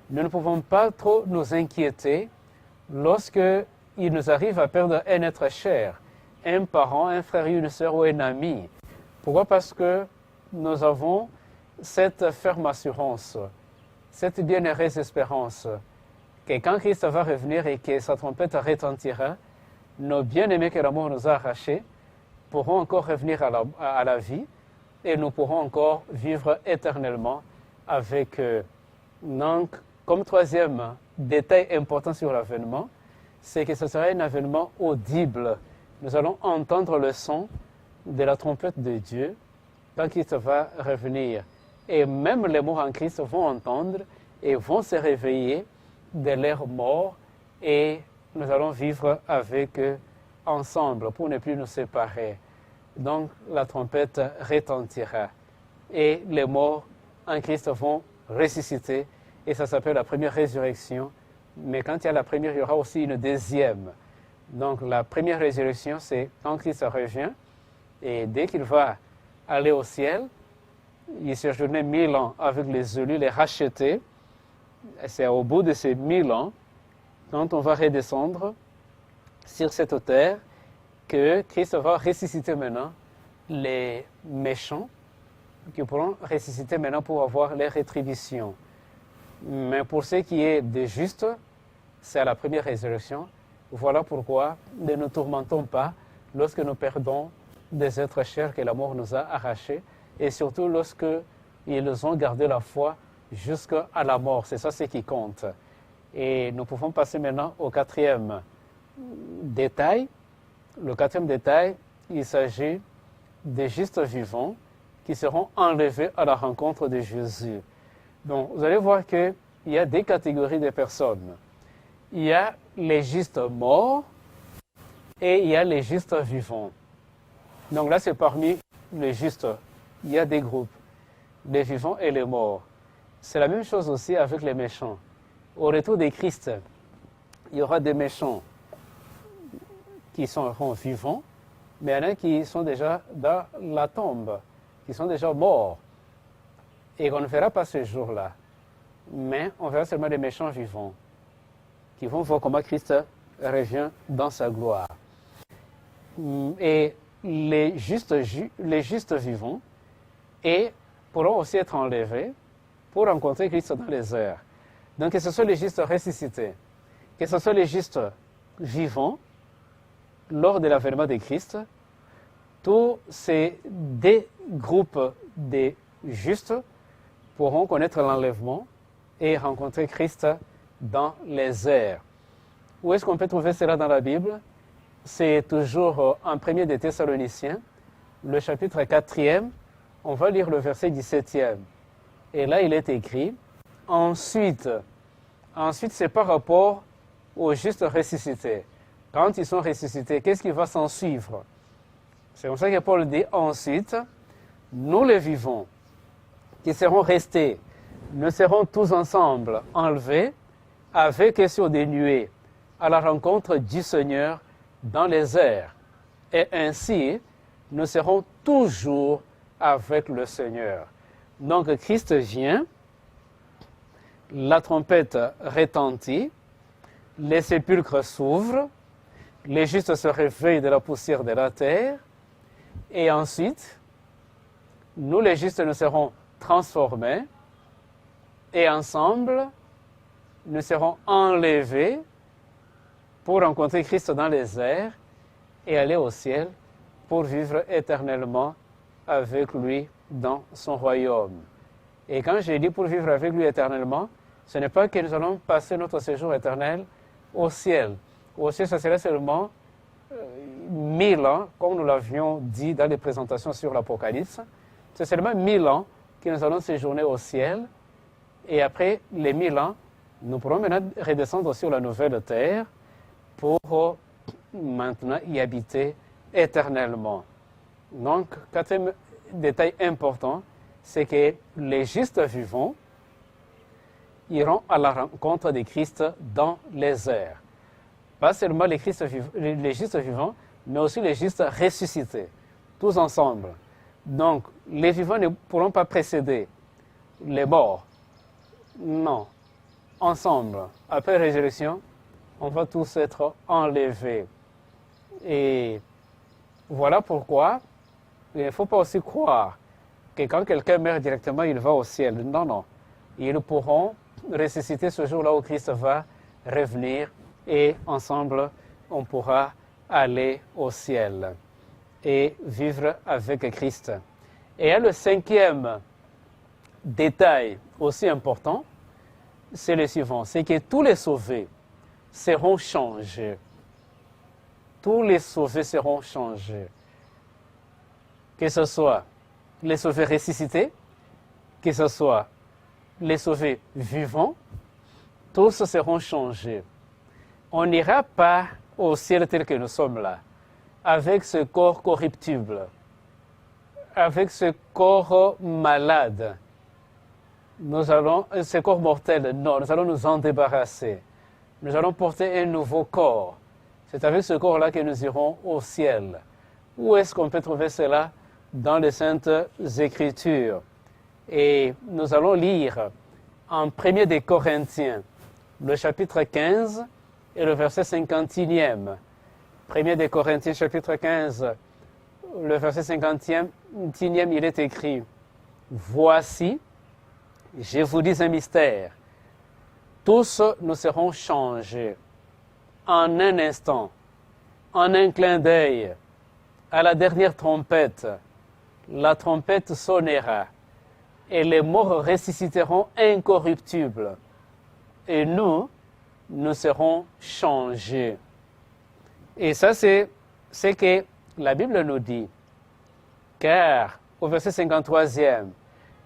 nous ne pouvons pas trop nous inquiéter lorsque il nous arrive à perdre un être cher, un parent, un frère, une sœur ou un ami. Pourquoi? Parce que nous avons cette ferme assurance, cette bienheureuse espérance que quand Christ va revenir et que sa trompette retentira, nos bien-aimés que la mort nous a arrachés pourront encore revenir à la vie et nous pourrons encore vivre éternellement avec eux. Donc, comme troisième détail important sur l'avènement, c'est que ce sera un avènement audible. Nous allons entendre le son de la trompette de Dieu quand Christ va revenir. Et même les morts en Christ vont entendre et vont se réveiller de leur mort et nous allons vivre avec eux ensemble pour ne plus nous séparer. Donc la trompette retentira et les morts en Christ vont ressusciter et ça s'appelle la première résurrection. Mais quand il y a la première, il y aura aussi une deuxième. Donc la première résurrection, c'est quand Christ revient et dès qu'il va aller au ciel, il séjournait 1000 ans avec les élus, les rachetés. C'est au bout de ces 1000 ans, quand on va redescendre sur cette terre, que Christ va ressusciter maintenant les méchants qui pourront ressusciter maintenant pour avoir les rétributions. Mais pour ce qui est des justes, c'est à la première résurrection. Voilà pourquoi ne nous tourmentons pas lorsque nous perdons des êtres chers que la mort nous a arrachés et surtout lorsque ils ont gardé la foi jusqu'à la mort. C'est ça ce qui compte. Et nous pouvons passer maintenant au quatrième détail, le quatrième détail, il s'agit des justes vivants qui seront enlevés à la rencontre de Jésus. Donc, vous allez voir qu'il y a des catégories de personnes. Il y a les justes morts et il y a les justes vivants. Donc là, c'est parmi les justes. Il y a des groupes, les vivants et les morts. C'est la même chose aussi avec les méchants. Au retour de Christ, il y aura des méchants qui seront vivants, mais il y en a qui sont déjà dans la tombe, qui sont déjà morts. Et qu'on ne verra pas ce jour-là. Mais on verra seulement des méchants vivants qui vont voir comment Christ revient dans sa gloire. Et les justes vivants et pourront aussi être enlevés pour rencontrer Christ dans les airs. Donc que ce soit les justes ressuscités, que ce soit les justes vivants lors de l'avènement de Christ, tous ces deux groupes de justes pourront connaître l'enlèvement et rencontrer Christ dans les airs. Où est-ce qu'on peut trouver cela dans la Bible? C'est toujours en 1er des Thessaloniciens, le chapitre 4e, on va lire le verset 17e. Et là, il est écrit, ensuite c'est par rapport aux justes ressuscités. Quand ils sont ressuscités, qu'est-ce qui va s'en suivre? C'est comme ça que Paul dit, ensuite, nous les vivants, qui seront restés, nous serons tous ensemble enlevés avec eux sur des nuées à la rencontre du Seigneur dans les airs. Et ainsi, nous serons toujours avec le Seigneur. Donc Christ vient, la trompette retentit, les sépulcres s'ouvrent, les justes se réveillent de la poussière de la terre, et ensuite, nous les justes nous serons transformés, et ensemble, nous serons enlevés pour rencontrer Christ dans les airs et aller au ciel pour vivre éternellement avec lui dans son royaume. Et quand j'ai dit pour vivre avec lui éternellement, ce n'est pas que nous allons passer notre séjour éternel au ciel. Au ciel, ça serait seulement 1000 ans, comme nous l'avions dit dans les présentations sur l'Apocalypse. C'est seulement 1000 ans que nous allons séjourner au ciel. Et après les 1000 ans, nous pourrons maintenant redescendre sur la nouvelle terre pour maintenant y habiter éternellement. Donc, quatrième détail important, c'est que les justes vivants iront à la rencontre de Christ dans les airs. Pas seulement les justes vivants, mais aussi les justes ressuscités, tous ensemble. Donc, les vivants ne pourront pas précéder les morts. Non, ensemble, après la résurrection, on va tous être enlevés. Et voilà pourquoi il ne faut pas aussi croire que quand quelqu'un meurt directement, il va au ciel. Non, non. Ils pourront ressusciter ce jour-là où Christ va revenir et ensemble, on pourra aller au ciel et vivre avec Christ. Et il y a le cinquième détail aussi important, c'est le suivant, c'est que tous les sauvés seront changés. Tous les sauvés seront changés. Que ce soit les sauvés ressuscités, que ce soit les sauvés vivants, tous seront changés. On n'ira pas au ciel tel que nous sommes là, avec ce corps corruptible, avec ce corps malade. Ce corps mortel, non, nous allons nous en débarrasser. Nous allons porter un nouveau corps. C'est avec ce corps-là que nous irons au ciel. Où est-ce qu'on peut trouver cela? Dans les Saintes Écritures. Et nous allons lire en 1er des Corinthiens, le chapitre 15 et le verset 51e. 1er des Corinthiens, chapitre 15, le verset 51e, il est écrit « Voici, je vous dis un mystère. Tous nous serons changés en un instant, en un clin d'œil, à la dernière trompette. La trompette sonnera et les morts ressusciteront incorruptibles. Et nous serons changés. Et ça, c'est ce que la Bible nous dit. Car, au verset 53e,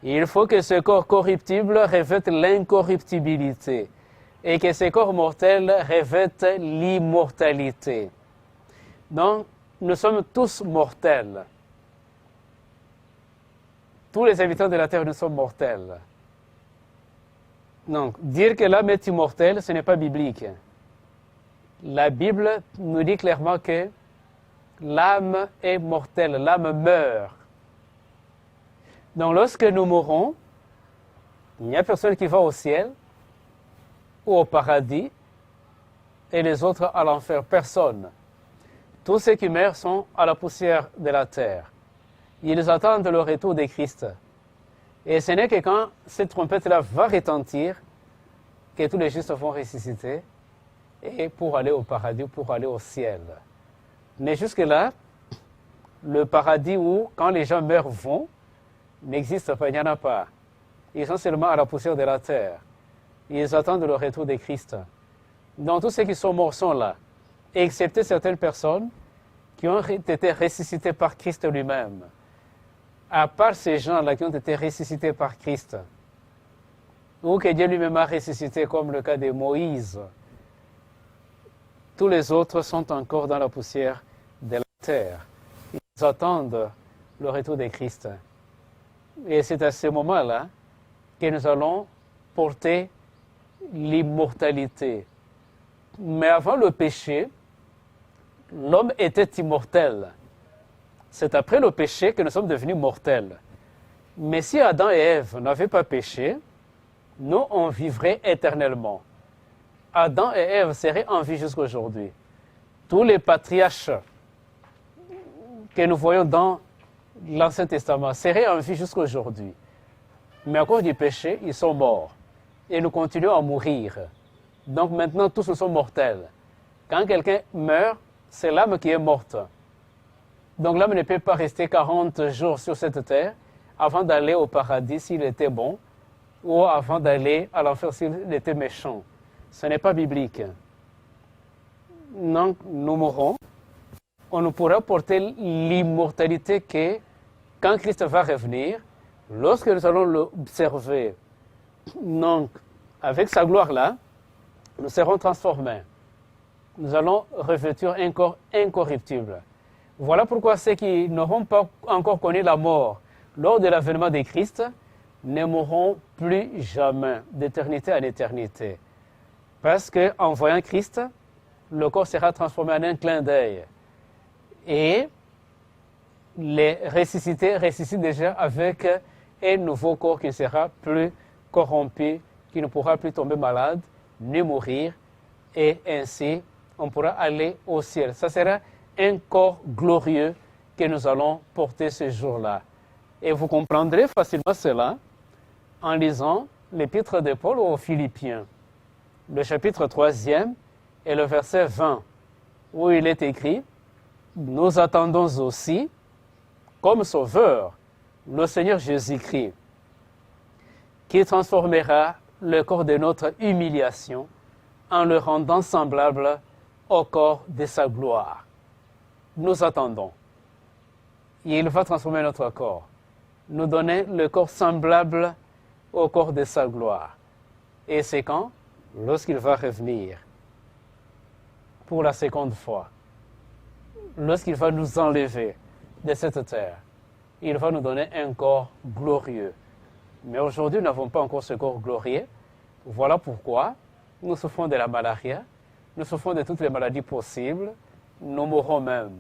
il faut que ce corps corruptible revête l'incorruptibilité et que ce corps mortel revête l'immortalité. Donc, nous sommes tous mortels. Tous les habitants de la terre, nous sommes mortels. Donc, dire que l'âme est immortelle, ce n'est pas biblique. La Bible nous dit clairement que l'âme est mortelle, l'âme meurt. Donc, lorsque nous mourrons, il n'y a personne qui va au ciel ou au paradis et les autres à l'enfer. Personne. Tous ceux qui meurent sont à la poussière de la terre. Ils attendent le retour de Christ. Et ce n'est que quand cette trompette-là va retentir que tous les justes vont ressusciter et pour aller au paradis, pour aller au ciel. Mais jusque-là, le paradis où, quand les gens meurent, vont, n'existe pas, il n'y en a pas. Ils sont seulement à la poussière de la terre. Ils attendent le retour de Christ. Donc tous ceux qui sont morts sont là, excepté certaines personnes qui ont été ressuscitées par Christ lui-même. À part ces gens-là qui ont été ressuscités par Christ, ou que Dieu lui-même a ressuscité, comme le cas de Moïse, tous les autres sont encore dans la poussière de la terre. Ils attendent le retour de Christ. Et c'est à ce moment-là que nous allons porter l'immortalité. Mais avant le péché, l'homme était immortel. C'est après le péché que nous sommes devenus mortels. Mais si Adam et Ève n'avaient pas péché, nous, on vivrait éternellement. Adam et Ève seraient en vie jusqu'à aujourd'hui. Tous les patriarches que nous voyons dans l'Ancien Testament seraient en vie jusqu'à aujourd'hui. Mais à cause du péché, ils sont morts. Et nous continuons à mourir. Donc maintenant, tous nous sommes mortels. Quand quelqu'un meurt, c'est l'âme qui est morte. Donc l'âme ne peut pas rester 40 jours sur cette terre avant d'aller au paradis s'il était bon, ou avant d'aller à l'enfer s'il était méchant. Ce n'est pas biblique. Donc nous mourrons. On ne pourra porter l'immortalité que quand Christ va revenir, lorsque nous allons l'observer. Donc, avec sa gloire-là, nous serons transformés. Nous allons revêtir un corps incorruptible. Voilà pourquoi ceux qui n'auront pas encore connu la mort lors de l'avènement de Christ ne mourront plus jamais, d'éternité en éternité. Parce qu'en voyant Christ, le corps sera transformé en un clin d'œil. Et les ressuscités ressuscitent déjà avec un nouveau corps qui sera plus corrompu, qui ne pourra plus tomber malade, ni mourir, et ainsi on pourra aller au ciel. Ça sera un corps glorieux que nous allons porter ce jour-là. Et vous comprendrez facilement cela en lisant l'épître de Paul aux Philippiens, le chapitre 3e et le verset 20, où il est écrit « Nous attendons aussi, comme sauveur, le Seigneur Jésus-Christ, qui transformera le corps de notre humiliation en le rendant semblable au corps de sa gloire. » Nous attendons. Il va transformer notre corps, nous donner le corps semblable au corps de sa gloire. Et c'est quand? Lorsqu'il va revenir pour la seconde fois. Lorsqu'il va nous enlever de cette terre, il va nous donner un corps glorieux. Mais aujourd'hui, nous n'avons pas encore ce corps glorieux. Voilà pourquoi nous souffrons de la malaria, nous souffrons de toutes les maladies possibles, nous mourrons même.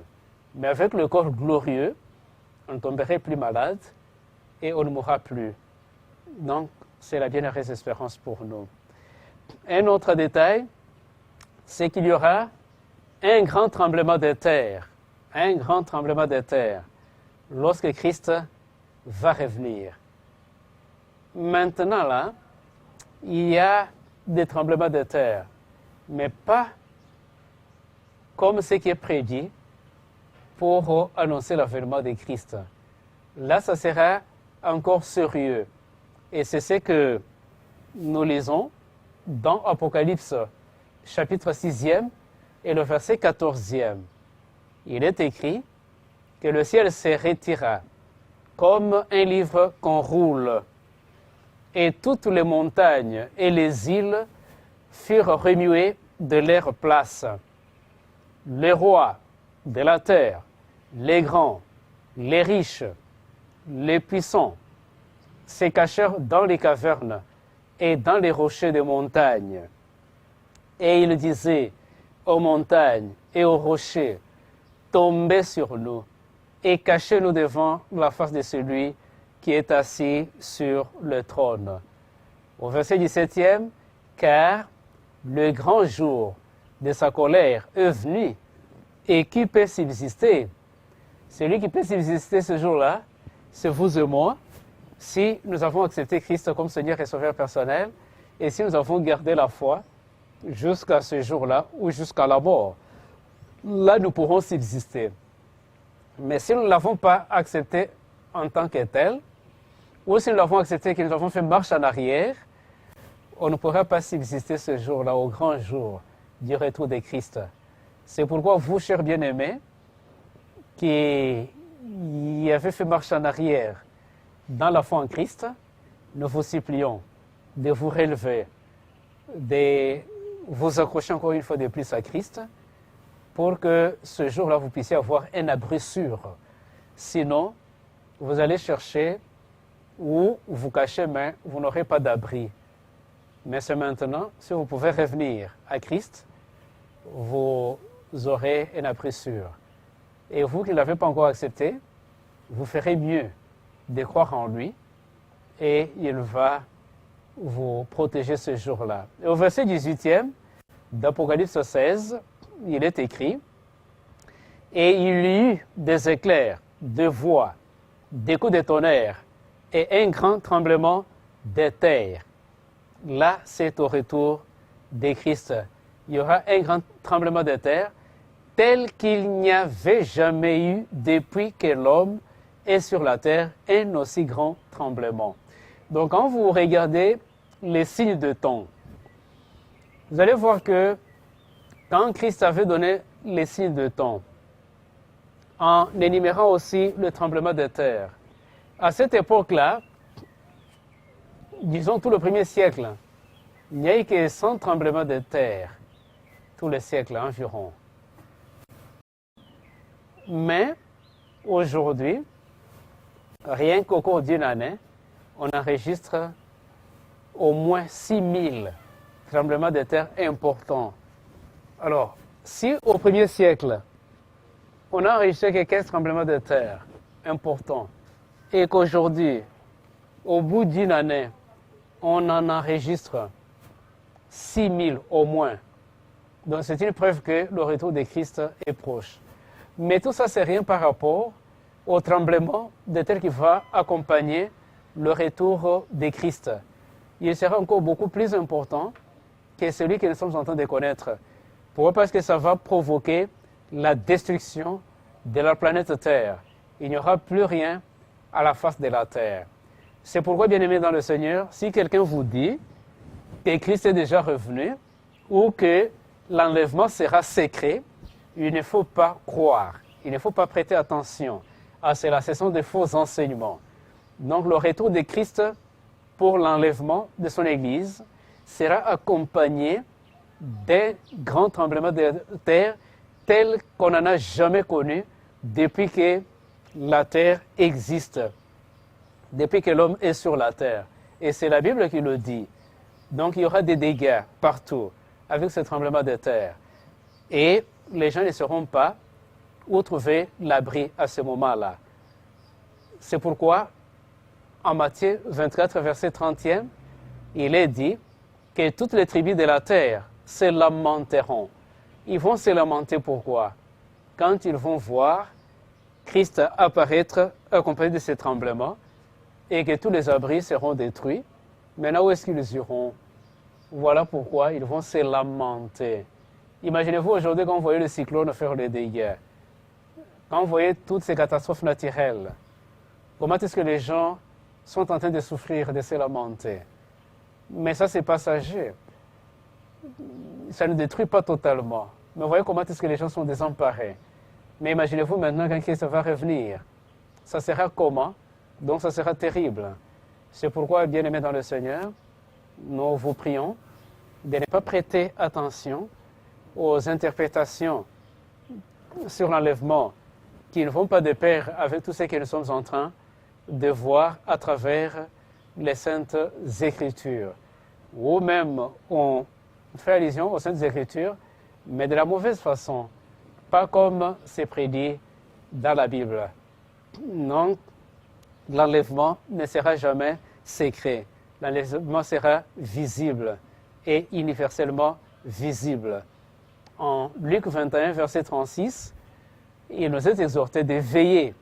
Mais avec le corps glorieux, on ne tomberait plus malade et on ne mourra plus. Donc, c'est la bienheureuse espérance pour nous. Un autre détail, c'est qu'il y aura un grand tremblement de terre, lorsque Christ va revenir. Maintenant, là, il y a des tremblements de terre, mais pas comme ce qui est prédit pour annoncer l'avènement de Christ. Là, ça sera encore sérieux. Et c'est ce que nous lisons dans Apocalypse, chapitre 6e Et le verset 14e, il est écrit que le ciel se retira comme un livre qu'on roule, et toutes les montagnes et les îles furent remuées de leur place. Les rois de la terre, les grands, les riches, les puissants, se cachèrent dans les cavernes et dans les rochers des montagnes. Et il disait aux montagnes et aux rochers, tombez sur nous et cachez-nous devant la face de celui qui est assis sur le trône. Au verset 17e, car le grand jour de sa colère est venu, et qui peut subsister? Celui qui peut subsister ce jour-là, c'est vous et moi, si nous avons accepté Christ comme Seigneur et Sauveur personnel, et si nous avons gardé la foi jusqu'à ce jour-là ou jusqu'à la mort. Là, nous pourrons subsister. Mais si nous ne l'avons pas accepté en tant que tel, ou si nous l'avons accepté et que nous avons fait marche en arrière, on ne pourra pas subsister ce jour-là, au grand jour du retour de Christ. C'est pourquoi vous, chers bien-aimés, qui avez fait marche en arrière dans la foi en Christ, nous vous supplions de vous relever, de vous accrocher encore une fois de plus à Christ, pour que ce jour-là, vous puissiez avoir un abri sûr. Sinon, vous allez chercher où vous cachez, mais vous n'aurez pas d'abri. Mais c'est maintenant, si vous pouvez revenir à Christ, vous aurez un abri sûr. Et vous qui ne l'avez pas encore accepté, vous ferez mieux de croire en lui et il va vous protéger ce jour-là. Et au verset 18e d'Apocalypse 16, il est écrit « Et il y eut des éclairs, des voix, des coups de tonnerre et un grand tremblement de terre. » Là, c'est au retour de Christ. Il y aura un grand tremblement de terre tel qu'il n'y avait jamais eu depuis que l'homme est sur la terre un aussi grand tremblement. Donc, quand vous regardez les signes de temps, vous allez voir que quand Christ avait donné les signes de temps, en énumérant aussi le tremblement de terre, à cette époque-là, disons tout le premier siècle, il n'y a eu que 100 tremblements de terre, tous les siècles environ. Mais aujourd'hui, rien qu'au cours d'une année, on enregistre au moins 6000 tremblements de terre importants. Alors, si au premier siècle, on a enregistré que 15 tremblements de terre importants, et qu'aujourd'hui, au bout d'une année, on en enregistre 6000 au moins, donc c'est une preuve que le retour de Christ est proche. Mais tout ça, c'est rien par rapport au tremblement de terre qui va accompagner le retour de Christ. Il sera encore beaucoup plus important que celui que nous sommes en train de connaître. Pourquoi? Parce que ça va provoquer la destruction de la planète Terre. Il n'y aura plus rien à la face de la Terre. C'est pourquoi, bien-aimés dans le Seigneur, si quelqu'un vous dit que Christ est déjà revenu ou que l'enlèvement sera secret, il ne faut pas croire, il ne faut pas prêter attention à cela. Ce sont des faux enseignements. Donc le retour de Christ pour l'enlèvement de son Église sera accompagné d'un grand tremblement de terre tel qu'on n'en a jamais connu depuis que la terre existe, depuis que l'homme est sur la terre. Et c'est la Bible qui le dit. Donc il y aura des dégâts partout avec ce tremblement de terre. Et les gens ne sauront pas où trouver l'abri à ce moment-là. C'est pourquoi, en Matthieu 24, verset 30e, il est dit que toutes les tribus de la terre se lamenteront. Ils vont se lamenter pourquoi? Quand ils vont voir Christ apparaître accompagné de ces tremblements et que tous les abris seront détruits, maintenant où est-ce qu'ils iront? Voilà pourquoi ils vont se lamenter. Imaginez-vous aujourd'hui quand vous voyez le cyclone faire les dégâts, quand vous voyez toutes ces catastrophes naturelles, comment est-ce que les gens sont en train de souffrir, de se lamenter? Mais ça, c'est passager. Ça ne détruit pas totalement. Mais voyez comment est-ce que les gens sont désemparés. Mais imaginez-vous maintenant quand Christ va revenir. Ça sera comment? Donc ça sera terrible. C'est pourquoi, bien-aimés dans le Seigneur, nous vous prions de ne pas prêter attention aux interprétations sur l'enlèvement qui ne vont pas de pair avec tout ce que nous sommes en train de voir à travers les Saintes Écritures. Ou même on fait allusion aux Saintes Écritures, mais de la mauvaise façon, pas comme c'est prédit dans la Bible. Donc, l'enlèvement ne sera jamais secret. L'enlèvement sera visible et universellement visible. En Luc 21, verset 36, il nous est exhorté de veiller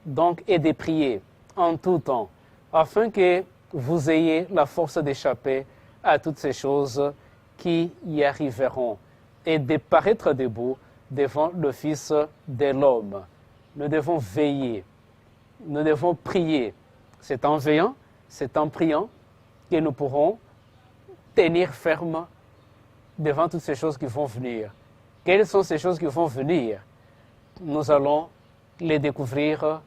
donc, et de prier en tout temps, afin que vous ayez la force d'échapper à toutes ces choses qui y arriveront et de paraître debout devant le Fils de l'homme. Nous devons veiller, nous devons prier. C'est en veillant, c'est en priant que nous pourrons tenir ferme devant toutes ces choses qui vont venir. Quelles sont ces choses qui vont venir? Nous allons les découvrir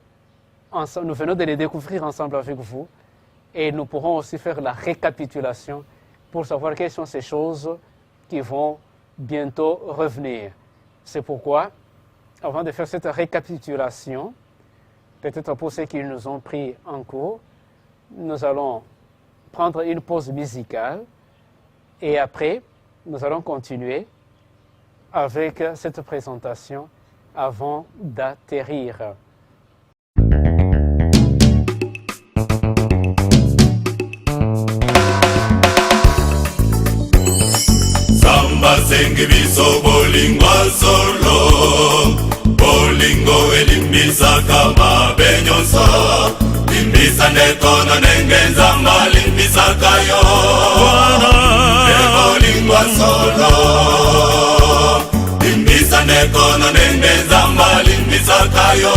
ensemble. Nous venons de les découvrir ensemble avec vous et nous pourrons aussi faire la récapitulation pour savoir quelles sont ces choses qui vont bientôt revenir. C'est pourquoi, avant de faire cette récapitulation, peut-être pour ceux qui nous ont pris en cours, nous allons prendre une pause musicale et après, nous allons continuer avec cette présentation avant d'atterrir.
Samba sengi biso bolingo solo bolingo elimbisa kama benyonso limbisa nekono nenge nzamba limbisa kayo bolingo solo limbisa nekono nenge nzamba limbisa kayo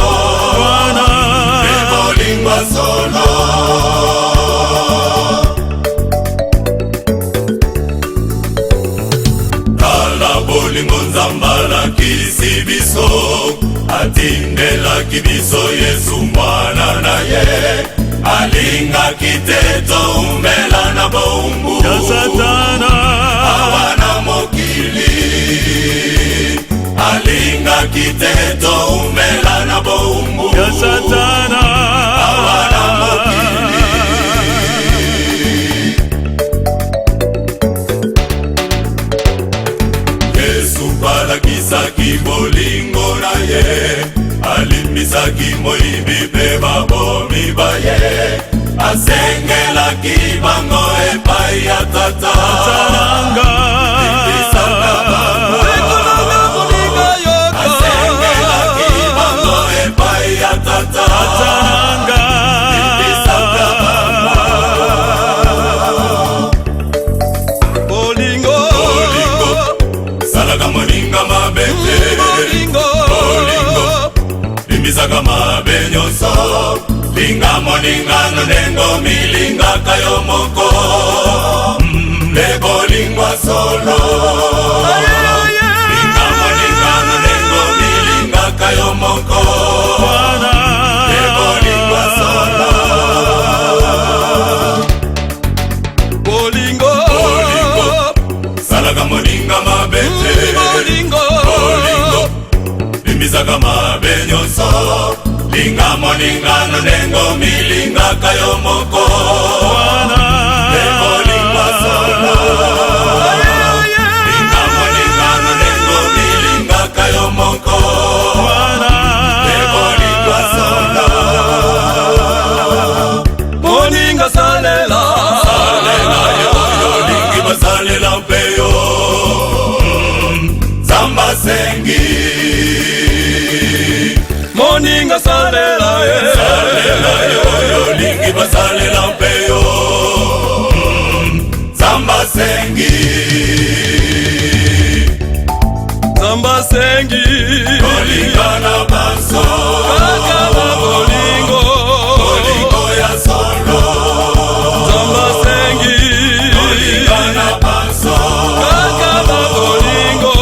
bolingo solo. Bolingo nzambala kisi biso atindela kibiso Yesu mwana na ye alinga kiteto umela na bombu ya satana awana mokili alinga kiteto umela na bombu ya satana awana mokili. Balakisaki bolingo na ye alimbisaki moyibi pe babomi baye asengelaki bango epai ya tata limbisaka bango asengelaki bango epai ya tata limbisaka bango bolingo salaka moninga mabete bolingo limbisaka mabe nyonso linga moningano nengo milinga kayo moko le bolingo solo linga moningano nengo milinga kayo moko le bolingo solo bolingo salaka moninga mabete bolingo limbisaka mabe nyonso linga moningano nengo milinga kayo moko le bolingo solo linga moningano nengo milinga kayo moko le bolingo solo moninga salela yo lingi basalela peyo zamba sengi moninga salela yo lingi basalela peyo zamba sengi kolingana baso kakaba bolingo ya solo zamba sengi kolingana baso kakaba bolingo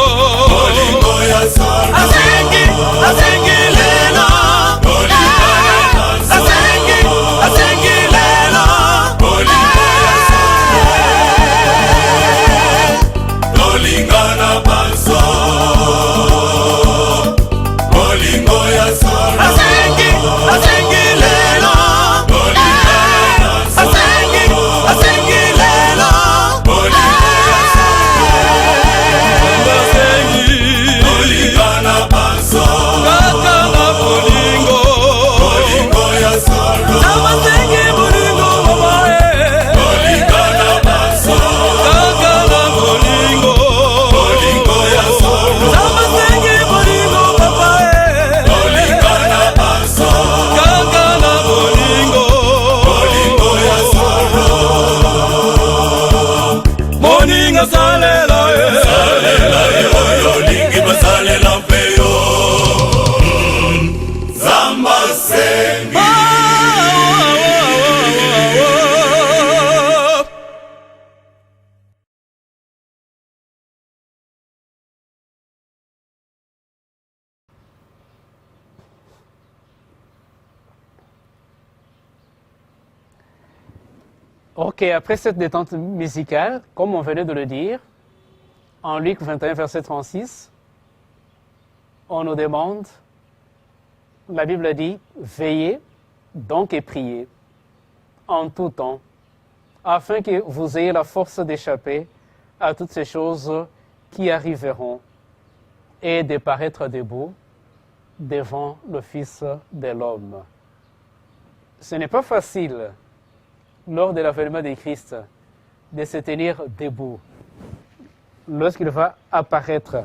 salela yo lingi basalela peyo zamba sengi
Ok, après cette détente musicale, comme on venait de le dire, en Luc 21, verset 36, on nous demande, la Bible dit, veillez donc et priez en tout temps, afin que vous ayez la force d'échapper à toutes ces choses qui arriveront et de paraître debout devant le Fils de l'homme. Ce n'est pas facile lors de l'avènement de Christ, de se tenir debout. Lorsqu'il va apparaître,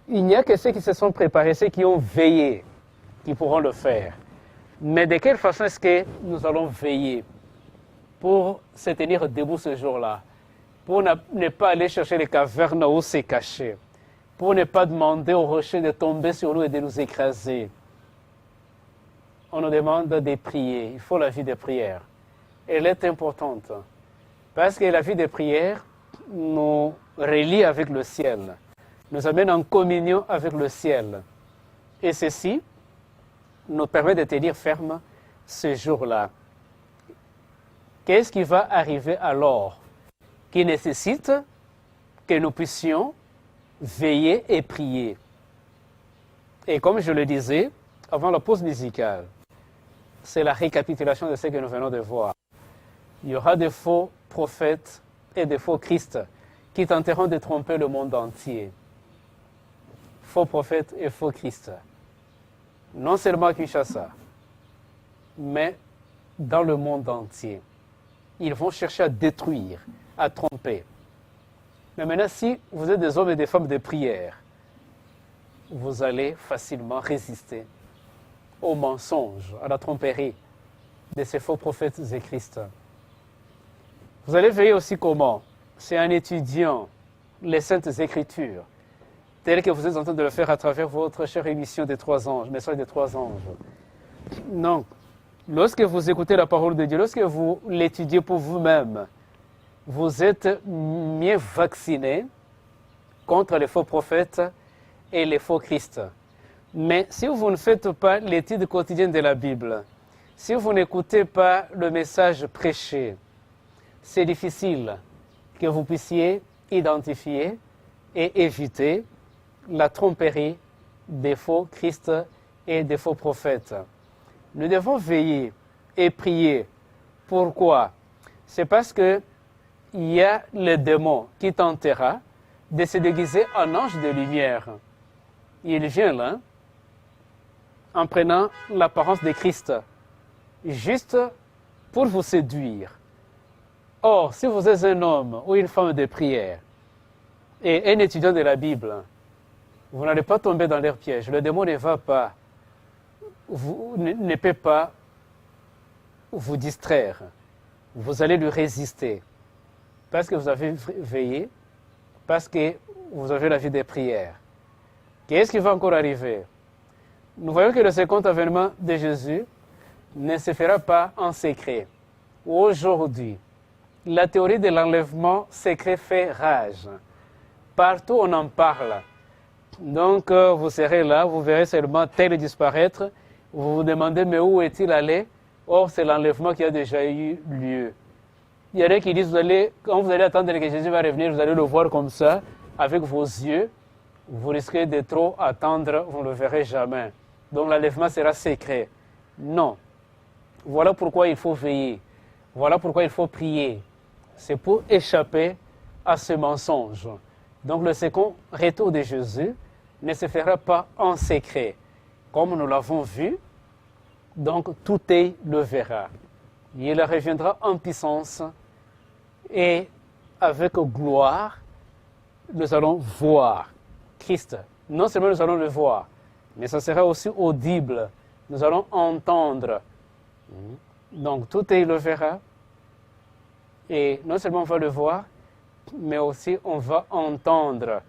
il n'y a que ceux qui se sont préparés, ceux qui ont veillé, qui pourront le faire. Mais de quelle façon est-ce que nous allons veiller pour se tenir debout ce jour-là, pour ne pas aller chercher les cavernes où se cacher, pour ne pas demander aux rochers de tomber sur nous et de nous écraser? On nous demande de prier. Il faut la vie de prière. Elle est importante parce que la vie de prière nous relie avec le ciel, nous amène en communion avec le ciel. Et ceci nous permet de tenir ferme ce jour-là. Qu'est-ce qui va arriver alors qui nécessite que nous puissions veiller et prier? Et comme je le disais avant la pause musicale, c'est la récapitulation de ce que nous venons de voir. Il y aura des faux prophètes et des faux Christ qui tenteront de tromper le monde entier. Faux prophètes et faux Christ. Non seulement à Kinshasa, mais dans le monde entier. Ils vont chercher à détruire, à tromper. Mais maintenant, si vous êtes des hommes et des femmes de prière, vous allez facilement résister aux mensonges, à la tromperie de ces faux prophètes et Christ. Vous allez veiller aussi comment? C'est en étudiant les Saintes Écritures, telles que vous êtes en train de le faire à travers votre chère émission des Trois Anges, Message des Trois Anges. Non. Lorsque vous écoutez la parole de Dieu, lorsque vous l'étudiez pour vous-même, vous êtes mieux vacciné contre les faux prophètes et les faux Christ. Mais si vous ne faites pas l'étude quotidienne de la Bible, si vous n'écoutez pas le message prêché, c'est difficile que vous puissiez identifier et éviter la tromperie des faux Christ et des faux prophètes. Nous devons veiller et prier. Pourquoi? C'est parce qu'il y a le démon qui tentera de se déguiser en ange de lumière. Il vient là, en prenant l'apparence de Christ, juste pour vous séduire. Or, si vous êtes un homme ou une femme de prière et un étudiant de la Bible, vous n'allez pas tomber dans leur piège. Le démon ne peut pas vous distraire. Vous allez lui résister parce que vous avez veillé, parce que vous avez la vie de prière. Qu'est-ce qui va encore arriver? Nous voyons que le second avènement de Jésus ne se fera pas en secret. Aujourd'hui, la théorie de l'enlèvement secret fait rage. Partout on en parle. Donc vous serez là, vous verrez seulement tel disparaître. Vous vous demandez mais où est-il allé? Or c'est l'enlèvement qui a déjà eu lieu. Il y en a qui disent quand vous allez attendre que Jésus va revenir, vous allez le voir comme ça, avec vos yeux. Vous risquez de trop attendre, vous ne le verrez jamais. Donc l'enlèvement sera secret. Non. Voilà pourquoi il faut veiller. Voilà pourquoi il faut prier. C'est pour échapper à ce mensonge. Donc le second retour de Jésus ne se fera pas en secret. Comme nous l'avons vu, donc tout œil le verra. Il reviendra en puissance et avec gloire, nous allons voir Christ. Non seulement nous allons le voir, mais ça sera aussi audible. Nous allons entendre. Donc tout œil le verra. Et non seulement on va le voir, mais aussi on va entendre.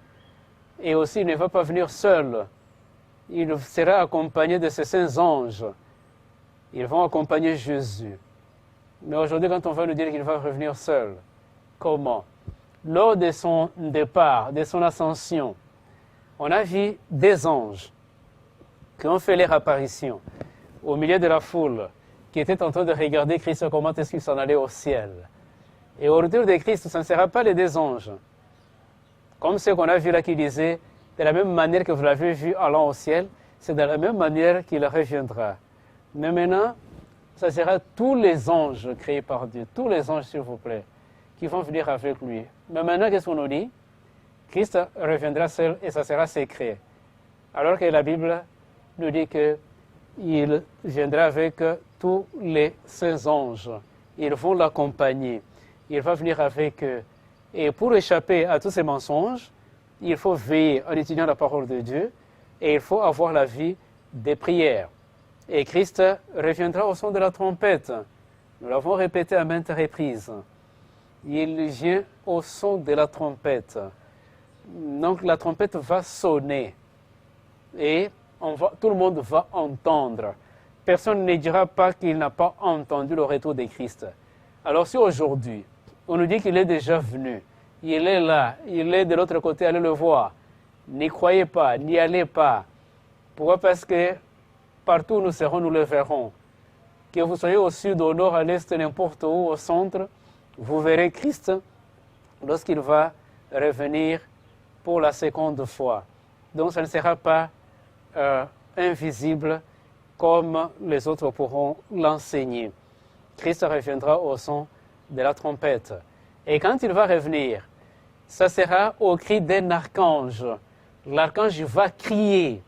Et aussi, il ne va pas venir seul. Il sera accompagné de ses saints anges. Ils vont accompagner Jésus. Mais aujourd'hui, quand on va nous dire qu'il va revenir seul, comment? Lors de son départ, de son ascension, on a vu des anges qui ont fait leur apparition au milieu de la foule, qui étaient en train de regarder Christ, comment est-ce qu'il s'en allait au ciel. Et au retour de Christ, ce ne sera pas les deux anges. Comme ce qu'on a vu là qui disait, de la même manière que vous l'avez vu allant au ciel, c'est de la même manière qu'il reviendra. Mais maintenant, ça sera tous les anges créés par Dieu, tous les anges, s'il vous plaît, qui vont venir avec lui. Mais maintenant, qu'est-ce qu'on nous dit? Christ reviendra seul et ça sera secret. Alors que la Bible nous dit qu'il viendra avec tous les saints anges. Ils vont l'accompagner. Il va venir avec eux. Et pour échapper à tous ces mensonges, il faut veiller en étudiant la parole de Dieu et il faut avoir la vie des prières. Et Christ reviendra au son de la trompette. Nous l'avons répété à maintes reprises. Il vient au son de la trompette. Donc la trompette va sonner et tout le monde va entendre. Personne ne dira pas qu'il n'a pas entendu le retour de Christ. Alors si aujourd'hui, on nous dit qu'il est déjà venu, il est là, il est de l'autre côté, allez le voir. N'y croyez pas, n'y allez pas. Pourquoi? Parce que partout où nous serons, nous le verrons. Que vous soyez au sud, au nord, à l'est, n'importe où, au centre, vous verrez Christ lorsqu'il va revenir pour la seconde fois. Donc ça ne sera pas invisible comme les autres pourront l'enseigner. Christ reviendra au son de la trompette. Et quand il va revenir, ça sera au cri d'un archange. L'archange va crier.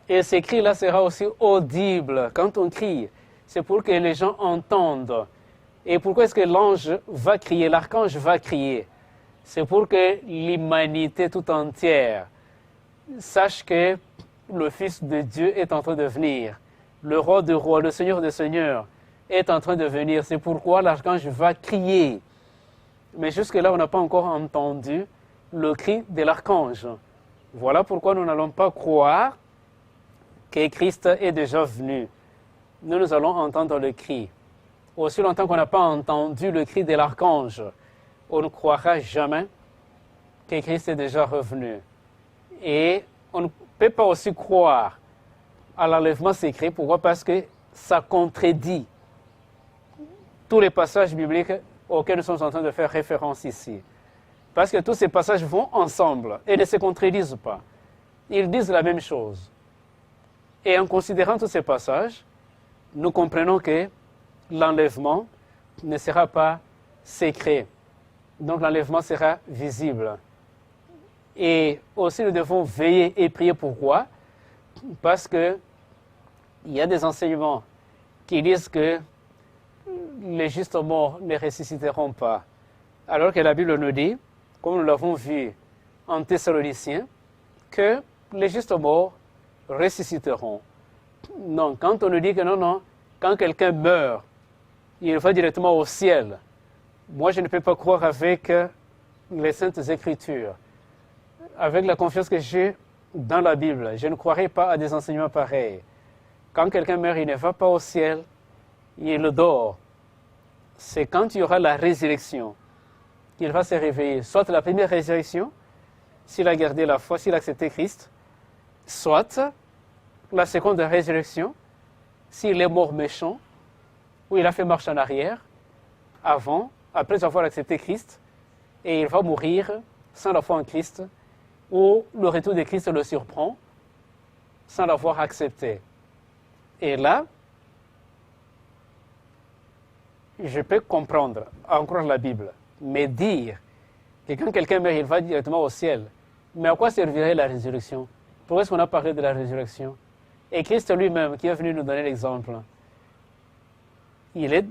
Et ce cri-là sera aussi audible. Quand on crie, c'est pour que les gens entendent. Et pourquoi est-ce que l'ange va crier, l'archange va crier? C'est pour que l'humanité tout entière sache que le Fils de Dieu est en train de venir. Le roi de rois, le Seigneur des seigneurs est en train de venir. C'est pourquoi l'archange va crier. Mais jusque-là, on n'a pas encore entendu le cri de l'archange. Voilà pourquoi nous n'allons pas croire que Christ est déjà venu. Nous allons entendre le cri. Aussi longtemps qu'on n'a pas entendu le cri de l'archange, on ne croira jamais que Christ est déjà revenu. Et on ne peut pas aussi croire à l'enlèvement secret. Pourquoi? Parce que ça contredit tous les passages bibliques auxquels nous sommes en train de faire référence ici. Parce que tous ces passages vont ensemble et ne se contredisent pas. Ils disent la même chose. Et en considérant tous ces passages, nous comprenons que l'enlèvement ne sera pas secret. Donc l'enlèvement sera visible. Et aussi nous devons veiller et prier. Pourquoi? Parce qu'il y a des enseignements qui disent que les justes morts ne ressusciteront pas. Alors que la Bible nous dit, comme nous l'avons vu en Thessaloniciens, que les justes morts ressusciteront. Non, quand on nous dit que non, quand quelqu'un meurt, il va directement au ciel. Moi, je ne peux pas croire avec les Saintes Écritures, avec la confiance que j'ai dans la Bible. Je ne croirais pas à des enseignements pareils. Quand quelqu'un meurt, il ne va pas au ciel, il dort. C'est quand il y aura la résurrection qu'il va se réveiller. Soit la première résurrection, s'il a gardé la foi, s'il a accepté Christ, soit la seconde résurrection, s'il est mort méchant, ou il a fait marche en arrière, après avoir accepté Christ, et il va mourir sans la foi en Christ, ou le retour de Christ le surprend, sans l'avoir accepté. Et là, je peux comprendre, encore la Bible, mais dire que quand quelqu'un meurt, il va directement au ciel, mais à quoi servirait la résurrection? Pourquoi est-ce qu'on a parlé de la résurrection? Et Christ lui-même, qui est venu nous donner l'exemple, il est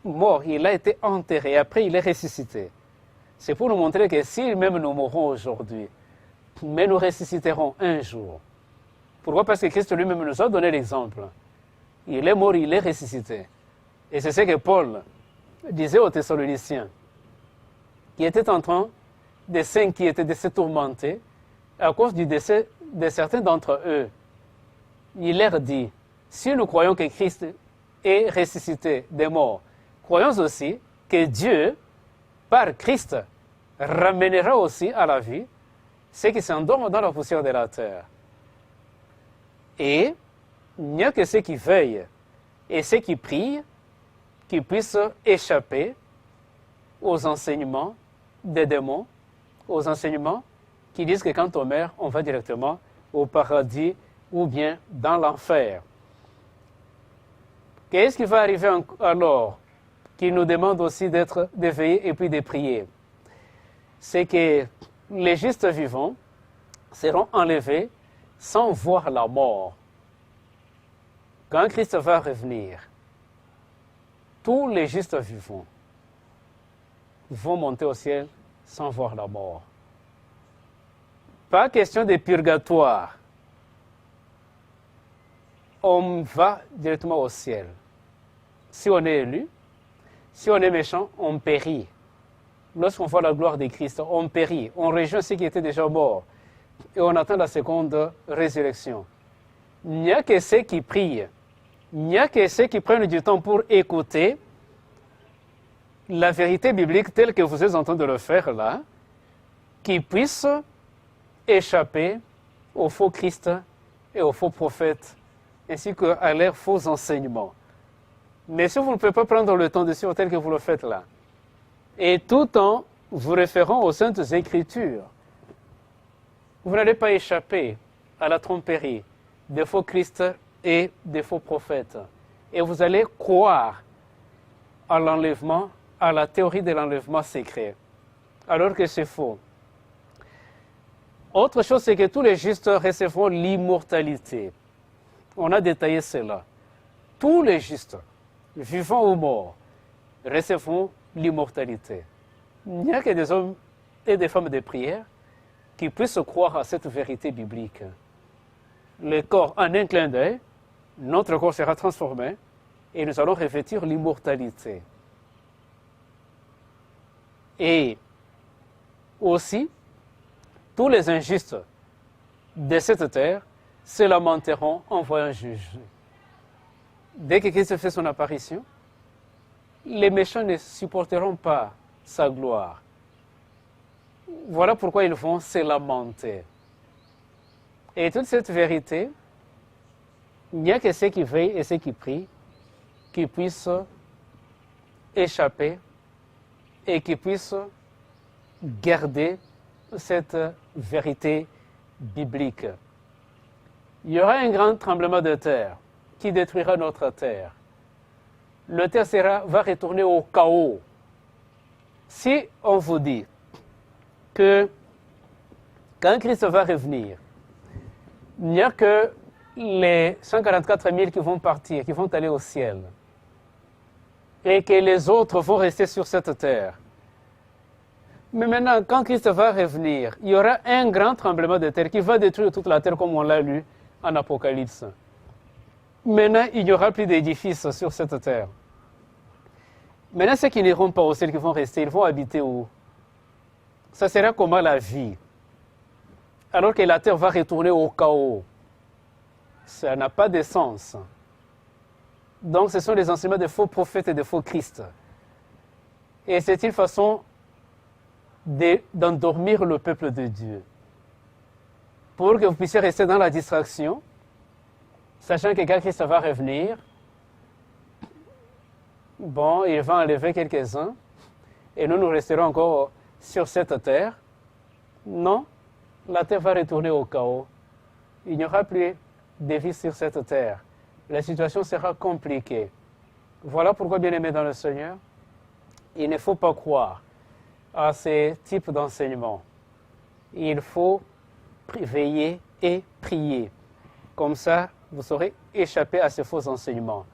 mort, il a été enterré, après il est ressuscité. C'est pour nous montrer que si même nous mourons aujourd'hui, mais nous ressusciterons un jour. Pourquoi? Parce que Christ lui-même nous a donné l'exemple. Il est mort, il est ressuscité. Et c'est ce que Paul disait aux Thessaloniciens. qui étaient en train de s'inquiéter, de se tourmenter à cause du décès de certains d'entre eux. Il leur dit, si nous croyons que Christ est ressuscité des morts, croyons aussi que Dieu, par Christ, ramènera aussi à la vie ceux qui s'endorment dans la poussière de la terre. Et il n'y a que ceux qui veillent et ceux qui prient qui puissent échapper aux enseignements des démons, aux enseignements qui disent que quand on meurt, on va directement au paradis ou bien dans l'enfer. Qu'est-ce qui va arriver alors, qui nous demande aussi d'être d'éveiller et puis de prier? C'est que les justes vivants seront enlevés sans voir la mort. Quand Christ va revenir, tous les justes vivants vont monter au ciel sans voir la mort. Pas question de purgatoire. On va directement au ciel. Si on est élu, si on est méchant, on périt. Lorsqu'on voit la gloire de Christ, on périt. On rejoint ceux qui étaient déjà morts. Et on attend la seconde résurrection. Il n'y a que ceux qui prient. Il n'y a que ceux qui prennent du temps pour écouter la vérité biblique telle que vous êtes en train de le faire là, qui puissent échapper aux faux Christ et aux faux prophètes, ainsi qu'à leurs faux enseignements. Mais si vous ne pouvez pas prendre le temps de suivre tel que vous le faites là, et tout en vous référant aux Saintes Écritures, vous n'allez pas échapper à la tromperie des faux Christ et des faux prophètes. Et vous allez croire à l'enlèvement, à la théorie de l'enlèvement secret, alors que c'est faux. Autre chose, c'est que tous les justes recevront l'immortalité. On a détaillé cela. Tous les justes, vivants ou morts, recevront l'immortalité. Il n'y a que des hommes et des femmes de prière qui puissent croire à cette vérité biblique. Le corps, en un clin d'œil, notre corps sera transformé et nous allons revêtir l'immortalité. Et aussi, tous les injustes de cette terre se lamenteront en voyant juger. Dès que Christ fait son apparition, les méchants ne supporteront pas sa gloire. Voilà pourquoi ils vont se lamenter. Et toute cette vérité, il n'y a que ceux qui veillent et ceux qui prient qui puissent échapper et qui puissent garder cette vérité biblique. Il y aura un grand tremblement de terre qui détruira notre terre. Le terre va retourner au chaos. Si on vous dit que quand Christ va revenir, il n'y a que les 144 000 qui vont partir, qui vont aller au ciel, et que les autres vont rester sur cette terre. Mais maintenant, quand Christ va revenir, il y aura un grand tremblement de terre qui va détruire toute la terre comme on l'a lu en Apocalypse. Maintenant, il n'y aura plus d'édifices sur cette terre. Maintenant, ceux qui n'iront pas au ciel, qui vont rester, ils vont habiter où? Ça sera comment la vie? Alors que la terre va retourner au chaos. Ça n'a pas de sens. Donc, ce sont les enseignements de faux prophètes et de faux Christ. Et c'est une façon d'endormir le peuple de Dieu. Pour que vous puissiez rester dans la distraction, sachant que quand Christ va revenir, bon, il va enlever quelques-uns, et nous resterons encore sur cette terre. Non, la terre va retourner au chaos. Il n'y aura plus de vie sur cette terre. La situation sera compliquée. Voilà pourquoi, bien-aimés dans le Seigneur, il ne faut pas croire à ces types d'enseignements. Il faut veiller et prier. Comme ça, vous saurez échapper à ces faux enseignements.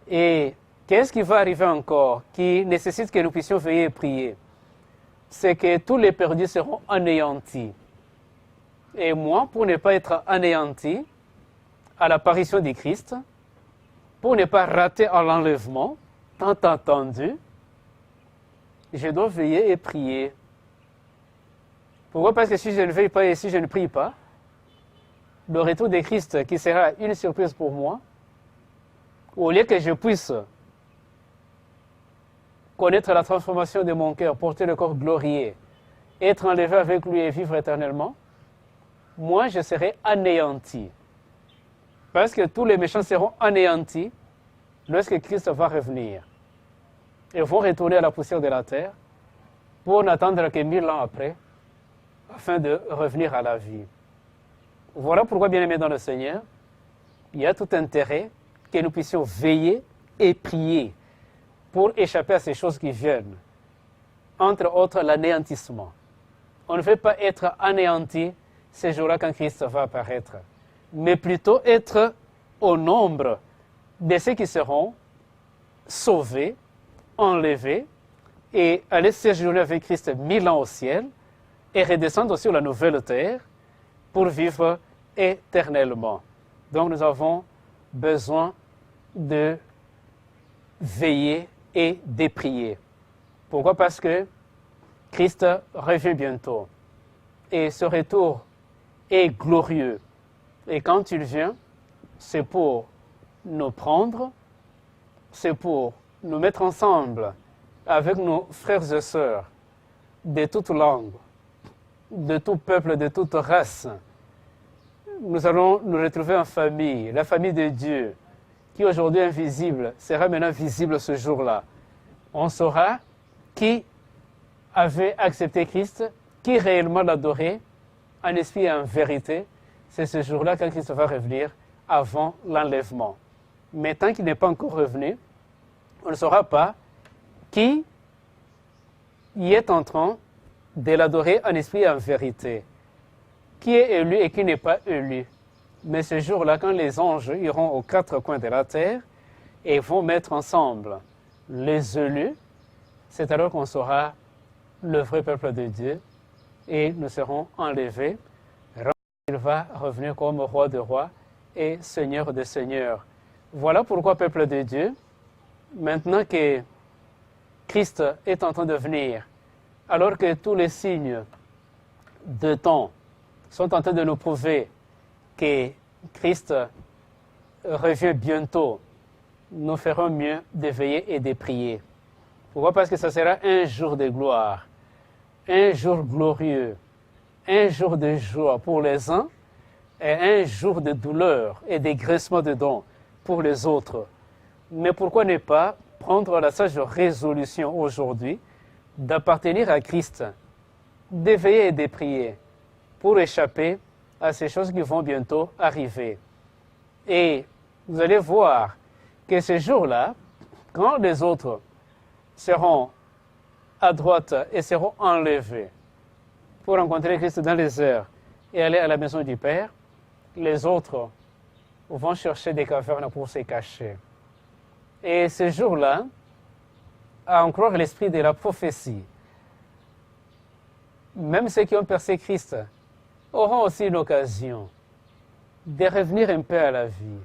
Et qu'est-ce qui va arriver encore qui nécessite que nous puissions veiller et prier? C'est que tous les perdus seront anéantis. Et moi, pour ne pas être anéanti à l'apparition du Christ, pour ne pas rater à l'enlèvement, tant attendu, je dois veiller et prier. Pourquoi? Parce que si je ne veille pas et si je ne prie pas, le retour de Christ qui sera une surprise pour moi, au lieu que je puisse connaître la transformation de mon cœur, porter le corps glorieux, être enlevé avec lui et vivre éternellement, moi je serai anéanti. Parce que tous les méchants seront anéantis lorsque Christ va revenir. Ils vont retourner à la poussière de la terre pour n'attendre que 1000 ans après, afin de revenir à la vie. Voilà pourquoi, bien-aimés dans le Seigneur, il y a tout intérêt que nous puissions veiller et prier pour échapper à ces choses qui viennent. Entre autres, l'anéantissement. On ne veut pas être anéanti ces jours-là quand Christ va apparaître, mais plutôt être au nombre de ceux qui seront sauvés, enlevés, et aller séjourner avec Christ 1000 ans au ciel, et redescendre sur la nouvelle terre pour vivre éternellement. Donc nous avons besoin de veiller et de prier. Pourquoi? Parce que Christ revient bientôt. Et ce retour est glorieux. Et quand il vient, c'est pour nous prendre, c'est pour nous mettre ensemble avec nos frères et sœurs de toute langue, de tout peuple, de toute race. Nous allons nous retrouver en famille, la famille de Dieu, qui aujourd'hui est invisible, sera maintenant visible ce jour-là. On saura qui avait accepté Christ, qui réellement l'adorait, en esprit et en vérité. C'est ce jour-là quand Christ va revenir avant l'enlèvement. Mais tant qu'il n'est pas encore revenu, on ne saura pas qui y est en train de l'adorer en esprit et en vérité. Qui est élu et qui n'est pas élu. Mais ce jour-là, quand les anges iront aux quatre coins de la terre et vont mettre ensemble les élus, c'est alors qu'on saura le vrai peuple de Dieu et nous serons enlevés. Il va revenir comme roi de rois et seigneur de seigneurs. Voilà pourquoi, peuple de Dieu, maintenant que Christ est en train de venir, alors que tous les signes de temps sont en train de nous prouver que Christ revient bientôt, nous ferons mieux de veiller et de prier. Pourquoi? Parce que ce sera un jour de gloire, un jour glorieux, un jour de joie pour les uns et un jour de douleur et d'aigrissement de dons pour les autres. Mais pourquoi ne pas prendre la sage résolution aujourd'hui d'appartenir à Christ, d'éveiller et de prier pour échapper à ces choses qui vont bientôt arriver. Et vous allez voir que ce jour-là, quand les autres seront à droite et seront enlevés pour rencontrer Christ dans les airs et aller à la maison du Père, les autres vont chercher des cavernes pour se cacher. Et ce jour-là, à en croire l'esprit de la prophétie, même ceux qui ont percé Christ auront aussi une occasion de revenir un peu à la vie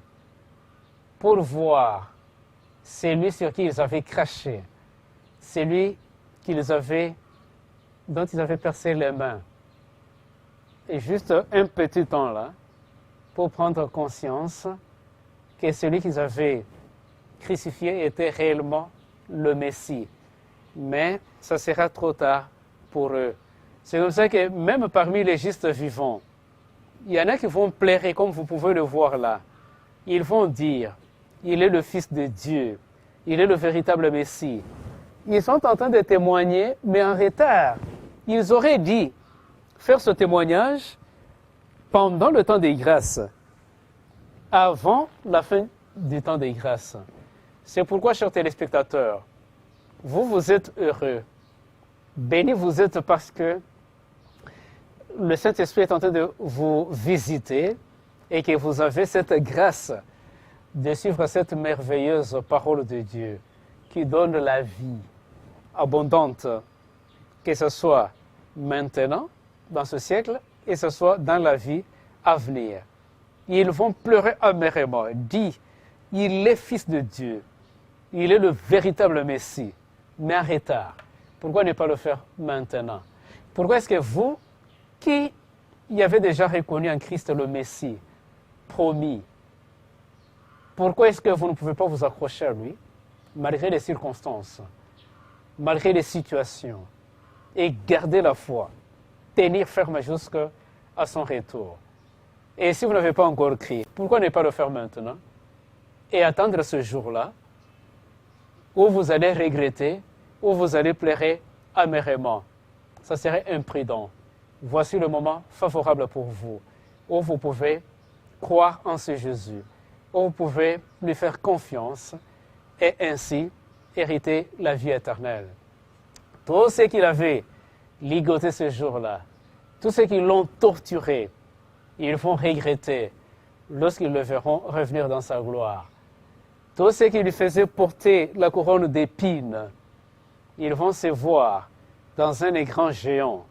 pour voir celui sur qui ils avaient craché, celui dont ils avaient percé les mains. Et juste un petit temps là, pour prendre conscience que celui qu'ils avaient crucifié était réellement le Messie. Mais ça sera trop tard pour eux. C'est comme ça que même parmi les justes vivants, il y en a qui vont plairer, comme vous pouvez le voir là. Ils vont dire, il est le Fils de Dieu, il est le véritable Messie. Ils sont en train de témoigner, mais en retard. Ils auraient dit faire ce témoignage pendant le temps des grâces, avant la fin du temps des grâces. C'est pourquoi, chers téléspectateurs, vous êtes heureux. Bénis vous êtes parce que le Saint-Esprit est en train de vous visiter et que vous avez cette grâce de suivre cette merveilleuse parole de Dieu qui donne la vie abondante, que ce soit maintenant, dans ce siècle, et que ce soit dans la vie à venir. Ils vont pleurer amèrement, dit, il est Fils de Dieu, il est le véritable Messie, mais en retard. Pourquoi ne pas le faire maintenant? Pourquoi est-ce que vous, qui y avez déjà reconnu en Christ le Messie, promis, pourquoi est-ce que vous ne pouvez pas vous accrocher à lui, malgré les circonstances, malgré les situations, et garder la foi, tenir ferme jusqu'à son retour? Et si vous n'avez pas encore crié, pourquoi ne pas le faire maintenant et attendre ce jour-là où vous allez regretter, où vous allez pleurer amèrement? Ça serait imprudent. Voici le moment favorable pour vous, où vous pouvez croire en ce Jésus, où vous pouvez lui faire confiance et ainsi hériter la vie éternelle. Tous ceux qui l'avaient ligoté ce jour-là, tous ceux qui l'ont torturé, ils vont regretter lorsqu'ils le verront revenir dans sa gloire. Tous ceux qui lui faisaient porter la couronne d'épines, ils vont se voir dans un écran géant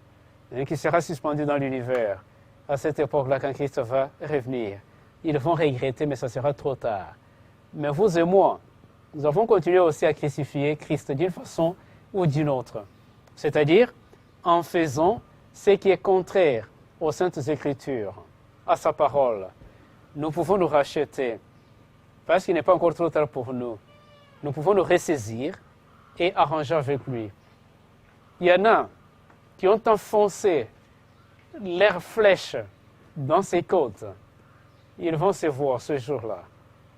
qui sera suspendu dans l'univers à cette époque-là quand Christ va revenir. Ils vont regretter, mais ça sera trop tard. Mais vous et moi, nous avons continué aussi à crucifier Christ d'une façon ou d'une autre. C'est-à-dire en faisant ce qui est contraire aux Saintes Écritures, à sa parole. Nous pouvons nous racheter, parce qu'il n'est pas encore trop tard pour nous. Nous pouvons nous ressaisir et arranger avec lui. Il y en a qui ont enfoncé leurs flèches dans ses côtes. Ils vont se voir ce jour-là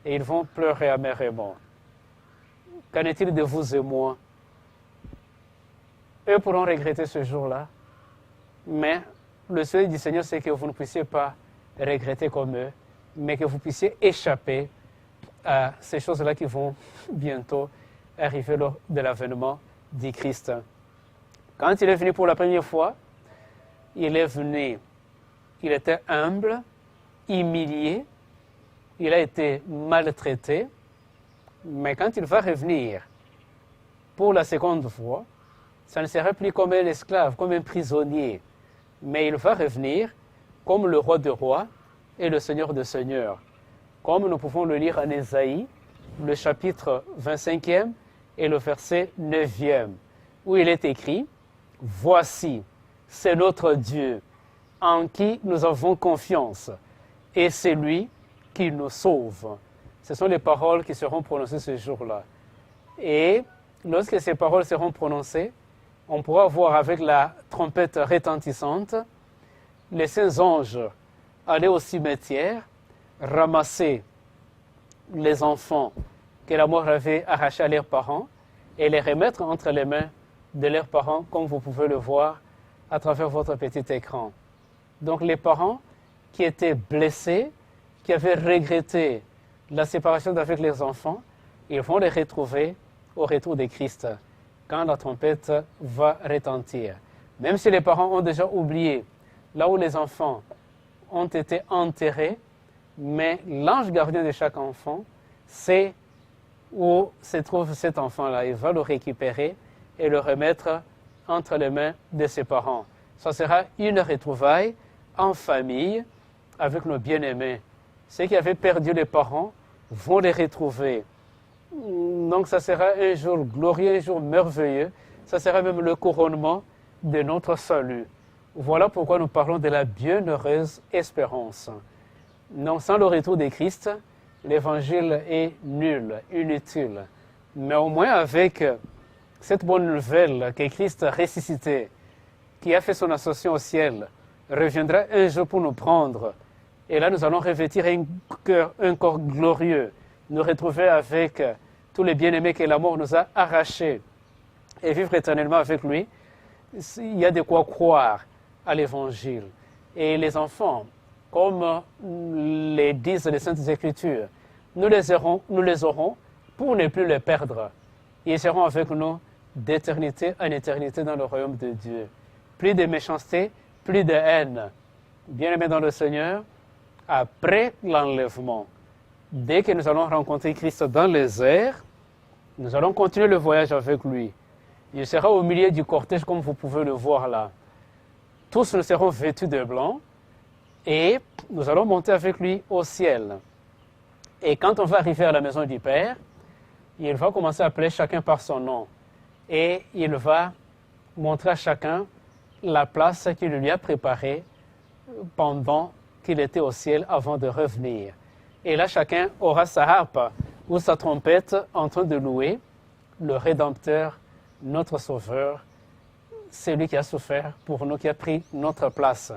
et ils vont pleurer amèrement. Qu'en est-il de vous et moi? Eux pourront regretter ce jour-là, mais le souhait du Seigneur, c'est que vous ne puissiez pas regretter comme eux, mais que vous puissiez échapper à ces choses-là qui vont bientôt arriver lors de l'avènement du Christ. Quand il est venu pour la première fois, il est venu, il était humble, humilié, il a été maltraité, mais quand il va revenir pour la seconde fois, ça ne sera plus comme un esclave, comme un prisonnier, mais il va revenir comme le roi des rois et le seigneur des seigneurs, comme nous pouvons le lire en Ésaïe, le chapitre 25e et le verset 9e, où il est écrit « Voici, c'est notre Dieu, en qui nous avons confiance, et c'est lui qui nous sauve. » Ce sont les paroles qui seront prononcées ce jour-là. Et lorsque ces paroles seront prononcées, on pourra voir avec la trompette retentissante les saints anges aller au cimetière, ramasser les enfants que la mort avait arrachés à leurs parents et les remettre entre les mains de leurs parents, comme vous pouvez le voir à travers votre petit écran. Donc les parents qui étaient blessés, qui avaient regretté la séparation avec les enfants, ils vont les retrouver au retour de Christ, quand la trompette va retentir. Même si les parents ont déjà oublié là où les enfants ont été enterrés, mais l'ange gardien de chaque enfant sait où se trouve cet enfant-là. Il va le récupérer et le remettre entre les mains de ses parents. Ça sera une retrouvaille en famille avec nos bien-aimés. Ceux qui avaient perdu les parents vont les retrouver. Donc ça sera un jour glorieux, un jour merveilleux. Ça sera même le couronnement de notre salut. Voilà pourquoi nous parlons de la bienheureuse espérance. Non, sans le retour de Christ, l'évangile est nul, inutile. Mais au moins avec cette bonne nouvelle que Christ ressuscité, qui a fait son ascension au ciel, reviendra un jour pour nous prendre. Et là, nous allons revêtir un corps glorieux, nous retrouver avec tous les bien-aimés que la mort nous a arrachés et vivre éternellement avec lui. Il y a de quoi croire à l'évangile. Et les enfants, comme les disent les Saintes Écritures, nous les aurons pour ne plus les perdre. Ils seront avec nous d'éternité en éternité dans le royaume de Dieu. Plus de méchanceté, plus de haine. Bien-aimés dans le Seigneur, après l'enlèvement, dès que nous allons rencontrer Christ dans les airs, nous allons continuer le voyage avec lui. Il sera au milieu du cortège comme vous pouvez le voir là. Tous nous serons vêtus de blanc et nous allons monter avec lui au ciel. Et quand on va arriver à la maison du Père, il va commencer à appeler chacun par son nom. Et il va montrer à chacun la place qu'il lui a préparée pendant qu'il était au ciel avant de revenir. Et là, chacun aura sa harpe ou sa trompette en train de louer le Rédempteur, notre Sauveur, celui qui a souffert pour nous, qui a pris notre place.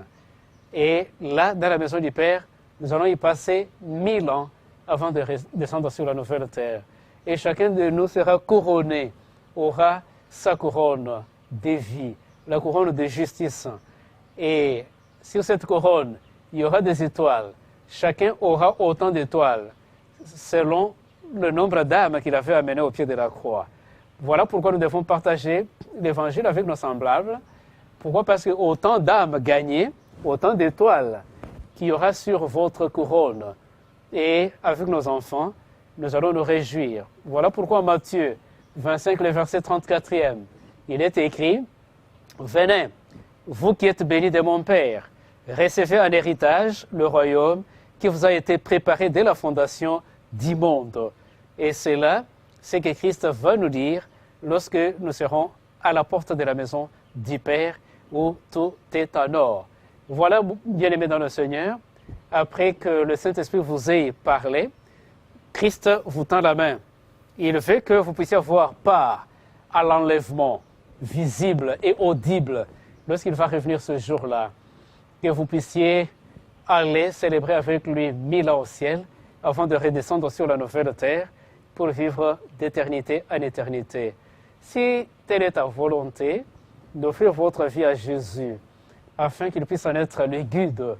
Et là, dans la maison du Père, nous allons y passer 1000 ans avant de descendre sur la nouvelle terre. Et chacun de nous sera couronné, aura sa couronne de vie, la couronne de justice. Et sur cette couronne, il y aura des étoiles. Chacun aura autant d'étoiles, selon le nombre d'âmes qu'il avait amenées au pied de la croix. Voilà pourquoi nous devons partager l'Évangile avec nos semblables. Pourquoi? Parce que autant d'âmes gagnées, autant d'étoiles qu'il y aura sur votre couronne. Et avec nos enfants, nous allons nous réjouir. Voilà pourquoi Matthieu 25, le verset 34e, il est écrit « Venez, vous qui êtes bénis de mon Père, recevez en héritage le royaume qui vous a été préparé dès la fondation du monde. » Et c'est là ce que Christ va nous dire lorsque nous serons à la porte de la maison du Père où tout est en or. Voilà, bien-aimés dans le Seigneur, après que le Saint-Esprit vous ait parlé, Christ vous tend la main. Il veut que vous puissiez avoir part à l'enlèvement visible et audible lorsqu'il va revenir ce jour-là. Que vous puissiez aller célébrer avec lui 1000 ans au ciel avant de redescendre sur la nouvelle terre pour vivre d'éternité en éternité. Si telle est ta volonté, d'offrir votre vie à Jésus afin qu'il puisse en être le guide.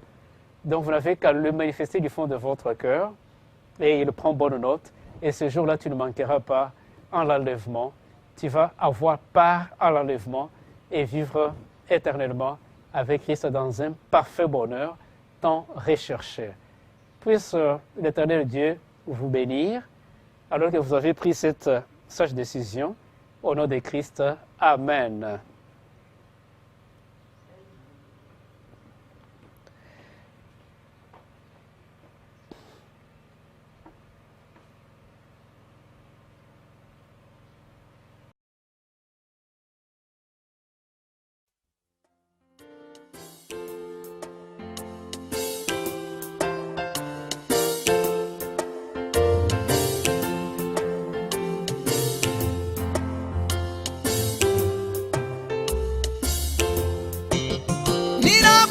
Donc vous n'avez qu'à le manifester du fond de votre cœur et il prend bonne note. Et ce jour-là, tu ne manqueras pas en l'enlèvement. Tu vas avoir part à l'enlèvement et vivre éternellement avec Christ dans un parfait bonheur tant recherché. Puisse l'Éternel Dieu vous bénir alors que vous avez pris cette sage décision. Au nom de Christ, Amen.
Nina